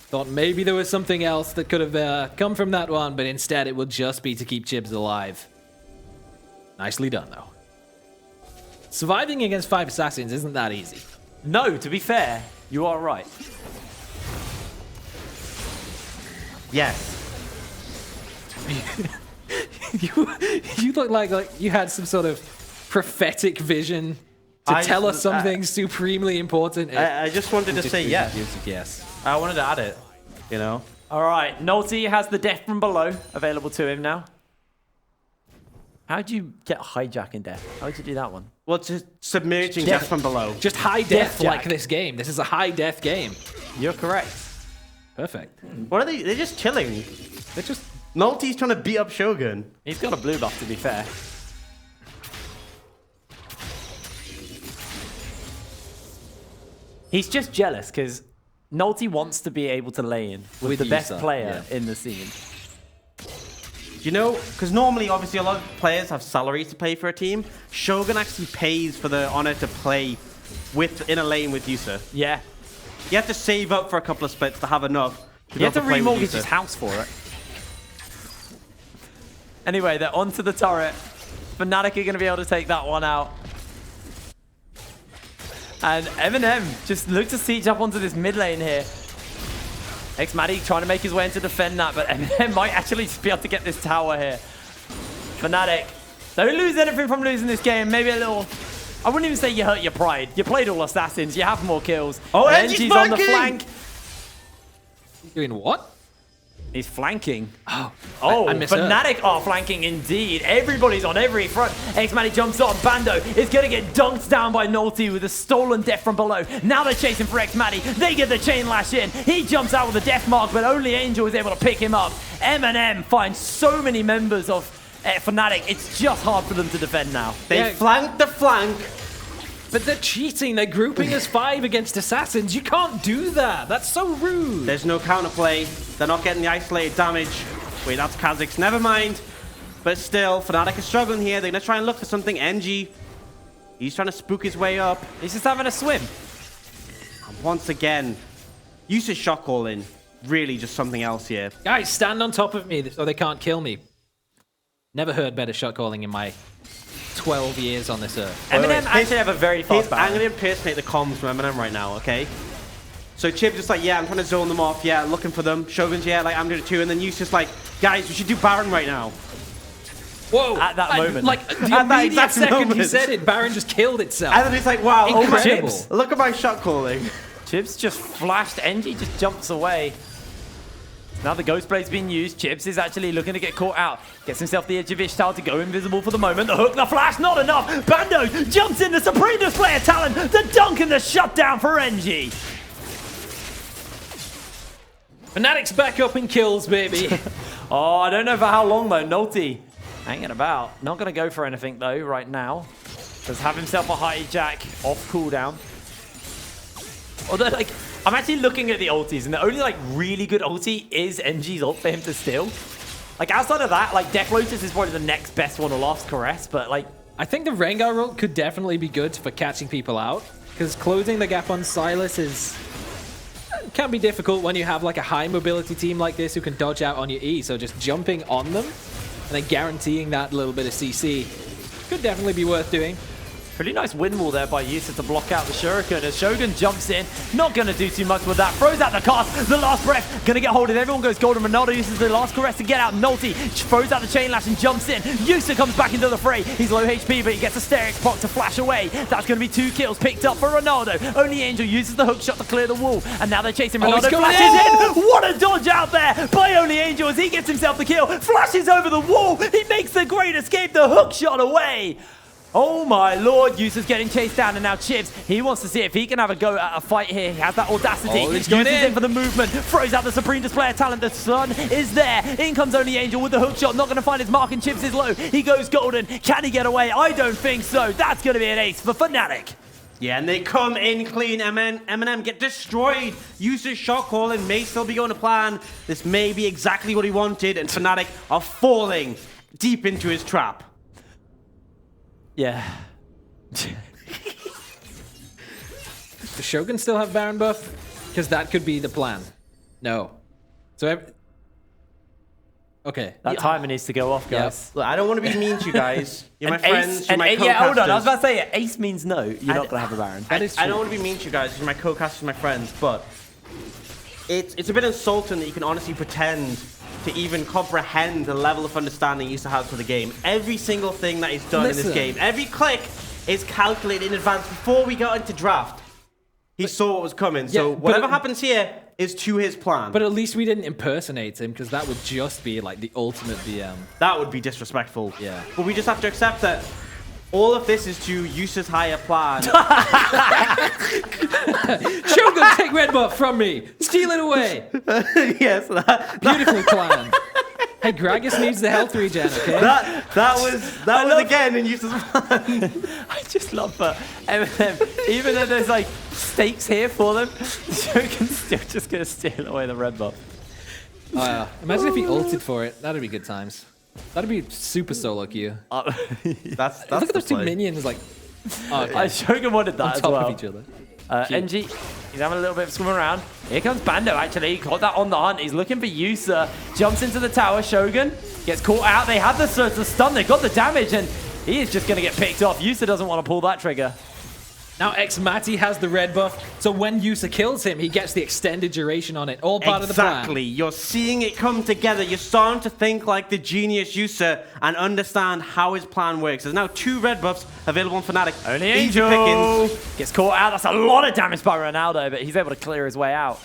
B: Thought maybe there was something else that could have come from that one, but instead it will just be to keep Chibs alive. Nicely done, though. Surviving against 5 assassins isn't that easy.
A: No, to be fair, you are right.
C: Yes.
B: You look like you had some sort of prophetic vision to tell us something supremely important.
C: I just wanted to say yes.
B: Yes.
C: I wanted to add it, you know?
A: All right, Nolty has the Death from Below available to him now. How'd you get hijack in Death? How'd you do that one?
C: Well, just submerging Death from below.
B: Just high def like this game. This is a high def game.
A: You're correct.
B: Perfect.
C: What are they? They're just chilling.
B: They're just...
C: Nolty's trying to beat up Shogun.
A: He's got a blue buff, to be fair. He's just jealous because Nolty wants to be able to lay in with the best player in the scene.
C: You know, because normally, obviously, a lot of players have salaries to pay for a team. Shogun actually pays for the honor to play in a lane with Yusa.
A: Yeah.
C: You have to save up for a couple of splits to have enough.
A: You have to remortgage his house for it. Anyway, they're onto the turret. Fnatic are going to be able to take that one out. And MnM just look to siege up onto this mid lane here. Xmaddie trying to make his way in to defend that, but MnM might actually be able to get this tower here. Fnatic, don't lose anything from losing this game. Maybe a little... I wouldn't even say you hurt your pride. You played all assassins. You have more kills.
C: Oh,
A: NG's on the flank.
B: Doing what?
A: He's flanking.
B: Oh,
A: I Fnatic are flanking indeed. Everybody's on every front. Xmaddie jumps on. Bando is going to get dunked down by Nolty with a stolen Death from Below. Now they're chasing for Xmaddie. They get the chain lash in. He jumps out with a death mark, but only Angel is able to pick him up. MnM finds so many members of Fnatic. It's just hard for them to defend now.
C: They flanked the flank.
B: But they're cheating. They're grouping as 5 against assassins. You can't do that. That's so rude.
C: There's no counterplay. They're not getting the isolated damage. Wait, that's Kha'Zix. Never mind. But still, Fnatic is struggling here. They're going to try and look for something. NG, he's trying to spook his way up.
A: He's just having a swim.
C: And once again, Yusa's shot calling. Really just something else here.
B: Guys, stand on top of me so they can't kill me. Never heard better shot calling in my 12 years on this earth.
A: MnM actually have a very fast
C: I'm going to impersonate the comms from MnM right now, okay? So Chib just like, yeah, I'm trying to zone them off. Yeah, looking for them. Shogun's, yeah, like I'm doing it too. And then Yu's just like, guys, we should do Baron right now.
B: Whoa.
A: At that moment.
B: Like, the immediate second you said it, Baron just killed itself.
C: And then he's like, wow,
B: incredible.
C: Look at my shot calling.
A: Chibs just flashed. NG just jumps away. Now the Ghost Blade's being used. Chibs is actually looking to get caught out. Gets himself the Edge of Ishtar to go invisible for the moment. The hook, the flash, not enough. Bando jumps in. The Supreme Display of Talent. The dunk and the shutdown for NG.
B: Fnatic's back up in kills, baby.
A: Oh, I don't know for how long though. Nolty hanging about. Not going to go for anything though right now. Does have himself a hijack off cooldown. Although, like, I'm actually looking at the ultis, and the only, like, really good ulti is NG's ult for him to steal. Like, outside of that, like, Death Lotus is probably the next best one to Last Caress, but, like...
B: I think the Rengar ult could definitely be good for catching people out, because closing the gap on Sylas can be difficult when you have, like, a high mobility team like this who can dodge out on your E, so just jumping on them and then guaranteeing that little bit of CC could definitely be worth doing.
A: Pretty nice wind wall there by Yusa to block out the Shuriken as Shogun jumps in. Not going to do too much with that. Throws out the cast. The last breath. Going to get hold of it. Everyone goes golden. Ronaldo uses the last caress to get out. Nolty throws out the chain lash and jumps in. Yusa comes back into the fray. He's low HP, but he gets a Sterix pot to flash away. That's going to be 2 kills picked up for Ronaldo. Only Angel uses the hook shot to clear the wall. And now they're chasing Ronaldo. Flashes in. What a dodge out there by Only Angel as he gets himself the kill. Flashes over the wall. He makes the great escape. The hook shot away. Oh my lord, Yusa's getting chased down, and now Chibs, he wants to see if he can have a go at a fight here. He has that audacity.
B: He's
A: uses in for the movement, throws out the Supreme Display of Talent. The sun is there. In comes Only Angel with the hook shot. Not going to find his mark, and Chibs is low. He goes golden. Can he get away? I don't think so. That's going to be an ace for Fnatic.
C: Yeah, and they come in clean. MnM get destroyed. User's shot calling may still be going to plan. This may be exactly what he wanted, and Fnatic are falling deep into his trap.
A: Yeah.
B: Does Shogun still have Baron buff? Because that could be the plan. No. So, okay.
A: That timer needs to go off, guys.
C: Look, I don't want to be mean to you guys. You're my friends. You're my co-casters.
A: Yeah, hold on. I was about to say, ace means no. You're not going to have a Baron.
B: That is true.
C: I don't want to be mean to you guys. You're my co-casters, my friends. But it's a bit insulting that you can honestly pretend to even comprehend the level of understanding you used to have for the game. Every single thing that is done in this game, every click is calculated in advance before we got into draft. He saw what was coming. So whatever happens here is to his plan.
B: But at least we didn't impersonate him, because that would just be like the ultimate BM.
C: That would be disrespectful.
B: Yeah.
C: But we just have to accept that all of this is to Yusa's higher plan.
B: Shogun, take red buff from me. Steal it away.
C: Yes.
B: Beautifully planned. Hey, Gragas needs the health regen, okay?
C: That was again in Yusa's plan.
A: I just love that MnM, even though there's like stakes here for them, Shogun's still just going to steal away the red buff.
B: Imagine if he ulted for it. That'd be good times. That'd be super solo queue.
C: That's
B: Look at those two minions, like,
A: Shogun wanted that
B: on
A: as
B: top
A: well.
B: of each other.
A: NG, he's having a little bit of swimming around. Here comes Bando, actually. He got that on the hunt. He's looking for Yusa. Jumps into the tower. Shogun gets caught out. They have the stun. They got the damage, and he is just going to get picked off. Yusa doesn't want to pull that trigger.
B: Now Xmati has the red buff, so when Yusa kills him, he gets the extended duration on it. All part of the plan.
C: Exactly. You're seeing it come together. You're starting to think like the genius Yusa and understand how his plan works. There's now 2 red buffs available on Fnatic.
A: Only
C: Easy
A: Angel
C: pickings.
A: gets caught out. That's a lot of damage by Ronaldo, but he's able to clear his way out.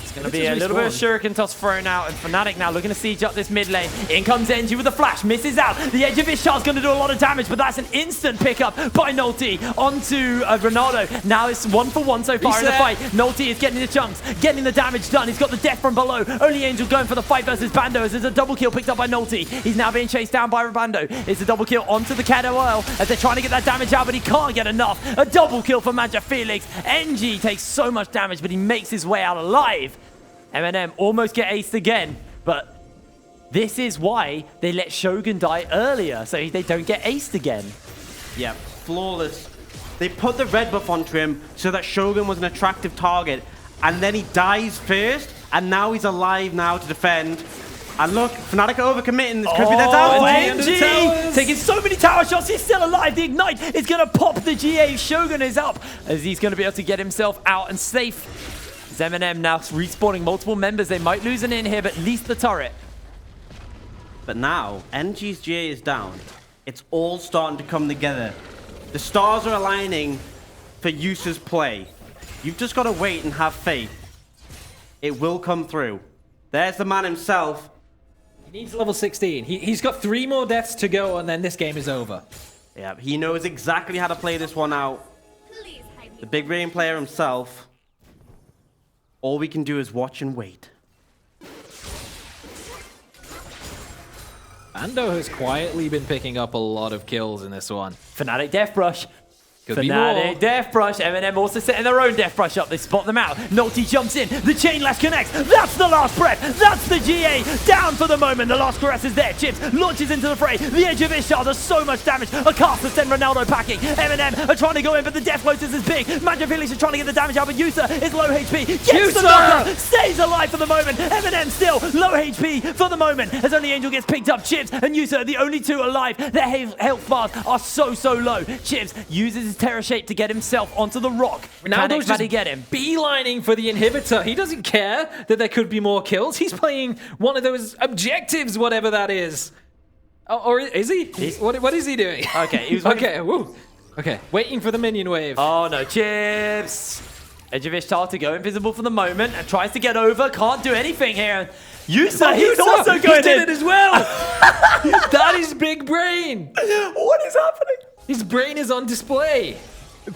A: It's going to be a little bit of shuriken toss thrown out, and Fnatic now looking to siege up this mid lane. In comes NG with a flash, misses out. The edge of his shot's going to do a lot of damage, but that's an instant pickup by Nolty onto Ronaldo. Now it's 1-for-1 so far in the fight. Nolty is getting the chunks, getting the damage done. He's got the death from below. Only Angel going for the fight versus Bando, as there's a double kill picked up by Nolty. He's now being chased down by Bando. It's a double kill onto the KOL as they're trying to get that damage out, but he can't get enough. A double kill for Magic Felix. NG takes so much damage, but he makes his way out alive. MnM almost get aced again, but this is why they let Shogun die earlier, so they don't get aced again.
C: Yeah, flawless. They put the red buff onto him so that Shogun was an attractive target, and then he dies first, and now he's alive now to defend. And look, Fnatic are overcommitting. This could be their downfall.
A: NG taking so many tower shots. He's still alive. The Ignite is going to pop the GA. Shogun is up, as he's going to be able to get himself out and safe. MnM now respawning multiple members. They might lose an in here, but at least the turret.
C: But now, NG's GA is down. It's all starting to come together. The stars are aligning for Yusa's play. You've just got to wait and have faith. It will come through. There's the man himself.
B: He needs level 16. He's got 3 more deaths to go, and then this game is over.
C: Yeah, he knows exactly how to play this one out. The big brain player himself. All we can do is watch and wait.
B: Bando has quietly been picking up a lot of kills in this one.
A: Fnatic Death Brush.
B: Could be more.
A: Fnatic Death Brush. MnM also setting their own Death Brush up. They spot them out. Nolty jumps in. The chain lash connects. That's the last breath. That's the GA. Down for the moment. The last caress is there. Chips launches into the fray. The edge of his shard does so much damage. A cast to send Ronaldo packing. MnM are trying to go in, but the Death Lotus is big. Magic Felix is trying to get the damage out, but Yusa is low HP. Gets the knocker. Stays alive for the moment. MnM still low HP for the moment, as only Angel gets picked up. Chips and Yusa are the only 2 alive. Their health bars are so low. Chips uses his Terror Shape to get himself onto the rock.
B: Ronaldo's just
A: get him.
B: beelining for the inhibitor. He doesn't care that there could be more kills. He's playing one of those objectives, whatever that is. Oh, or is he? What is he doing?
A: Okay, he was
B: okay. Woo. Okay, waiting for the minion wave.
A: Oh no, Chips! Edge of Ishtar to go invisible for the moment and tries to get over. Can't do anything here. Yusa, he's also going in.
B: He did it as well. That is big brain.
A: What is happening?
B: His brain is on display.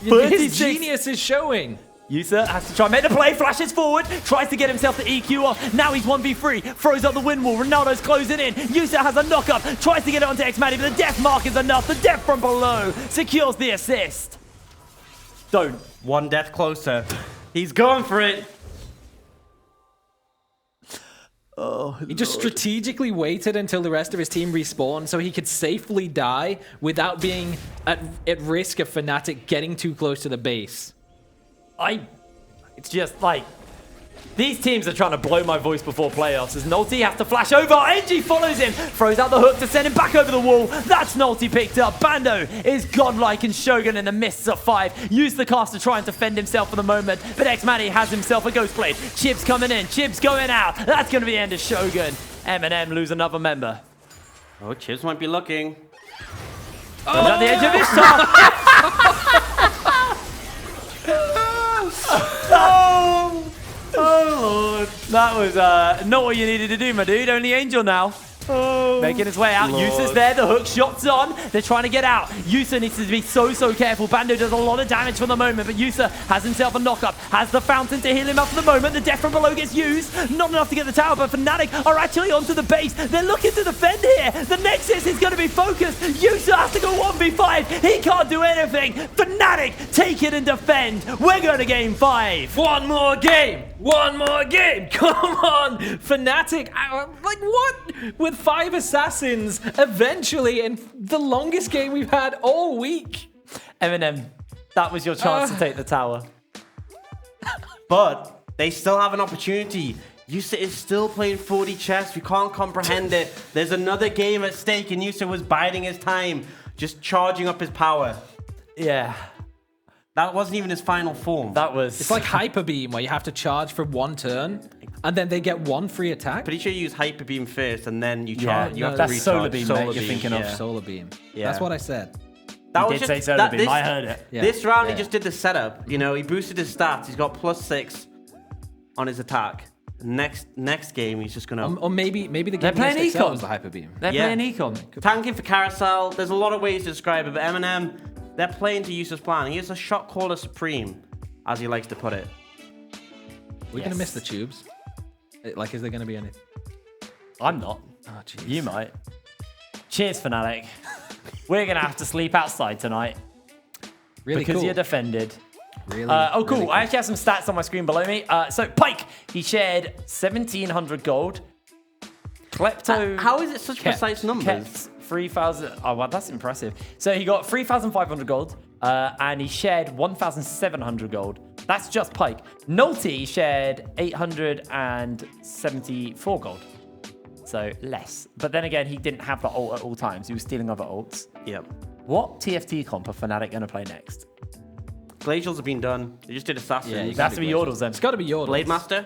B: His genius is showing.
A: Yusa has to try and make the play, flashes forward, tries to get himself the EQ off. Now he's 1v3, throws up the wind wall. Ronaldo's closing in. Yusa has a knock-up, tries to get it onto Xmati, but the death mark is enough. The death from below secures the assist. Don't.
C: One death closer. He's going for it.
A: Oh,
B: He just strategically waited until the rest of his team respawned so he could safely die without being at risk of Fnatic getting too close to the base.
A: It's just like, these teams are trying to blow my voice before playoffs as Nolty has to flash over. NG follows him, throws out the hook to send him back over the wall. That's Nolty picked up. Bando is godlike and Shogun in the mists of 5. Use the cast to try and defend himself for the moment, but Xmani has himself a Ghost Blade. Chib's coming in, Chib's going out. That's going to be the end of Shogun. MnM lose another member.
C: Oh, Chips might be looking.
A: Comes at the edge of Ishtar. Oh, Lord. That was not what you needed to do, my dude. Only Angel now. Making his way out.
C: Lord.
A: Yusa's there. The hook shot's on. They're trying to get out. Yusa needs to be so careful. Bando does a lot of damage for the moment, but Yusa has himself a knock-up. Has the fountain to heal him up for the moment. The death from below gets used. Not enough to get the tower, but Fnatic are actually onto the base. They're looking to defend here. The Nexus is going to be focused. Yusa has to go 1v5. He can't do anything. Fnatic, take it and defend. We're going to game 5.
B: One more game! One more game! Come on! Fnatic, like what? With 5 assassins, eventually, in the longest game we've had all week.
A: MnM, that was your chance to take the tower.
C: But they still have an opportunity. Yusa is still playing 40 chess. We can't comprehend it. There's another game at stake, and Yusa was biding his time, just charging up his power.
A: Yeah,
C: That wasn't even his final form.
A: that was...
B: It's like Hyper Beam, where you have to charge for 1 turn, and then they get 1 free attack.
C: Pretty sure you use Hyper Beam first, and then you
A: Yeah,
C: charge. You
B: no,
C: have to
A: that's
C: recharge.
A: Solar Beam, mate, you're thinking of.
C: yeah.
B: Solar Beam.
C: Yeah.
B: That's what I said.
C: That
A: He did say Solar Beam, I heard it.
B: Yeah.
C: This round,
B: Yeah.
C: he just did the setup. You know, he boosted his stats. He's got +6 on his attack. Next game, he's just gonna
B: Or maybe the game
A: They're playing
B: against XL
A: Econ.
B: was the Hyper Beam.
A: They're
C: Yeah.
A: playing Econ.
C: tanking for Carousel. There's a lot of ways to describe it, but MnM, they're playing to Yusa's plan. He is a shot caller supreme, as he likes to put it.
B: We're gonna
A: Yes.
B: miss the tubes. Like, is there gonna be any?
A: I'm not.
B: Oh, jeez.
A: You might. Cheers, Fnatic. We're going to have to sleep outside tonight
B: Really
A: because
B: cool.
A: you're defended.
B: Really,
A: Oh, cool.
B: really
A: I actually have some stats on my screen below me. So, Pike, he shared 1,700 gold. Klepto...
C: How is it such precise numbers?
A: Kept 3,000... Oh, well, that's impressive. So, he got 3,500 gold, and he shared 1,700 gold. That's just Pike. Nolty shared 874 gold. So, less. But then again, he didn't have the ult at all times. He was stealing other ults.
C: Yep.
A: What TFT comp are Fnatic going to play next?
C: Glacials have been done. They just did Assassins.
B: Yeah, you
A: That's to be Yordles then.
B: It's got to be Yordles.
C: Blade Master.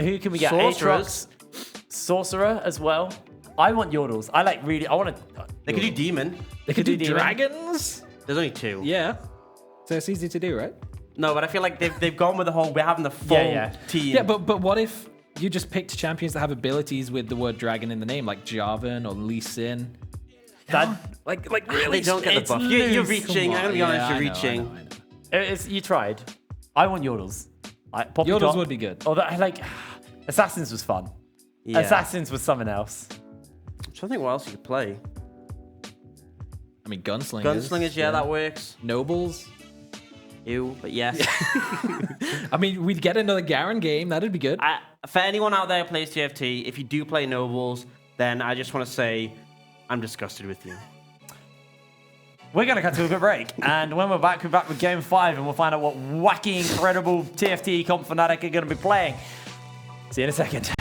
A: Who can we get?
C: Sorcerers.
A: Aatrox, Sorcerer as well. I want Yordles. I want to...
C: They could do Demon.
B: They could do
A: Demon.
B: dragons.
C: There's only 2.
B: Yeah. So it's easy to do, right?
C: No, but I feel like they've gone with the whole, we're having the full
A: Yeah.
C: team.
B: Yeah, but what if you just picked champions that have abilities with the word dragon in the name, like Jarvan or Lee Sin?
A: That,
B: Like really?
C: They don't get the
A: it's
C: buff. You're
A: loose.
C: reaching. I'm going to be honest,
B: Yeah,
C: you're
B: I know,
C: reaching.
B: I know.
A: you tried. I want Yordles.
B: Yordles would be good.
A: Although, like, Assassins was fun.
C: Yeah.
A: Assassins was something else.
C: I'm trying to think what else you could play.
B: I mean, gunslingers.
C: Gunslingers, yeah, that works.
B: Nobles.
C: Ew, but yes.
B: I mean, we'd get another Garen game. That'd be good.
C: For anyone out there who plays TFT, if you do play Nobles, then I just want to say I'm disgusted with you.
A: We're going to cut to a quick break. And when we're back with Game 5, and we'll find out what wacky, incredible TFT comp Fnatic are going to be playing. See you in a second.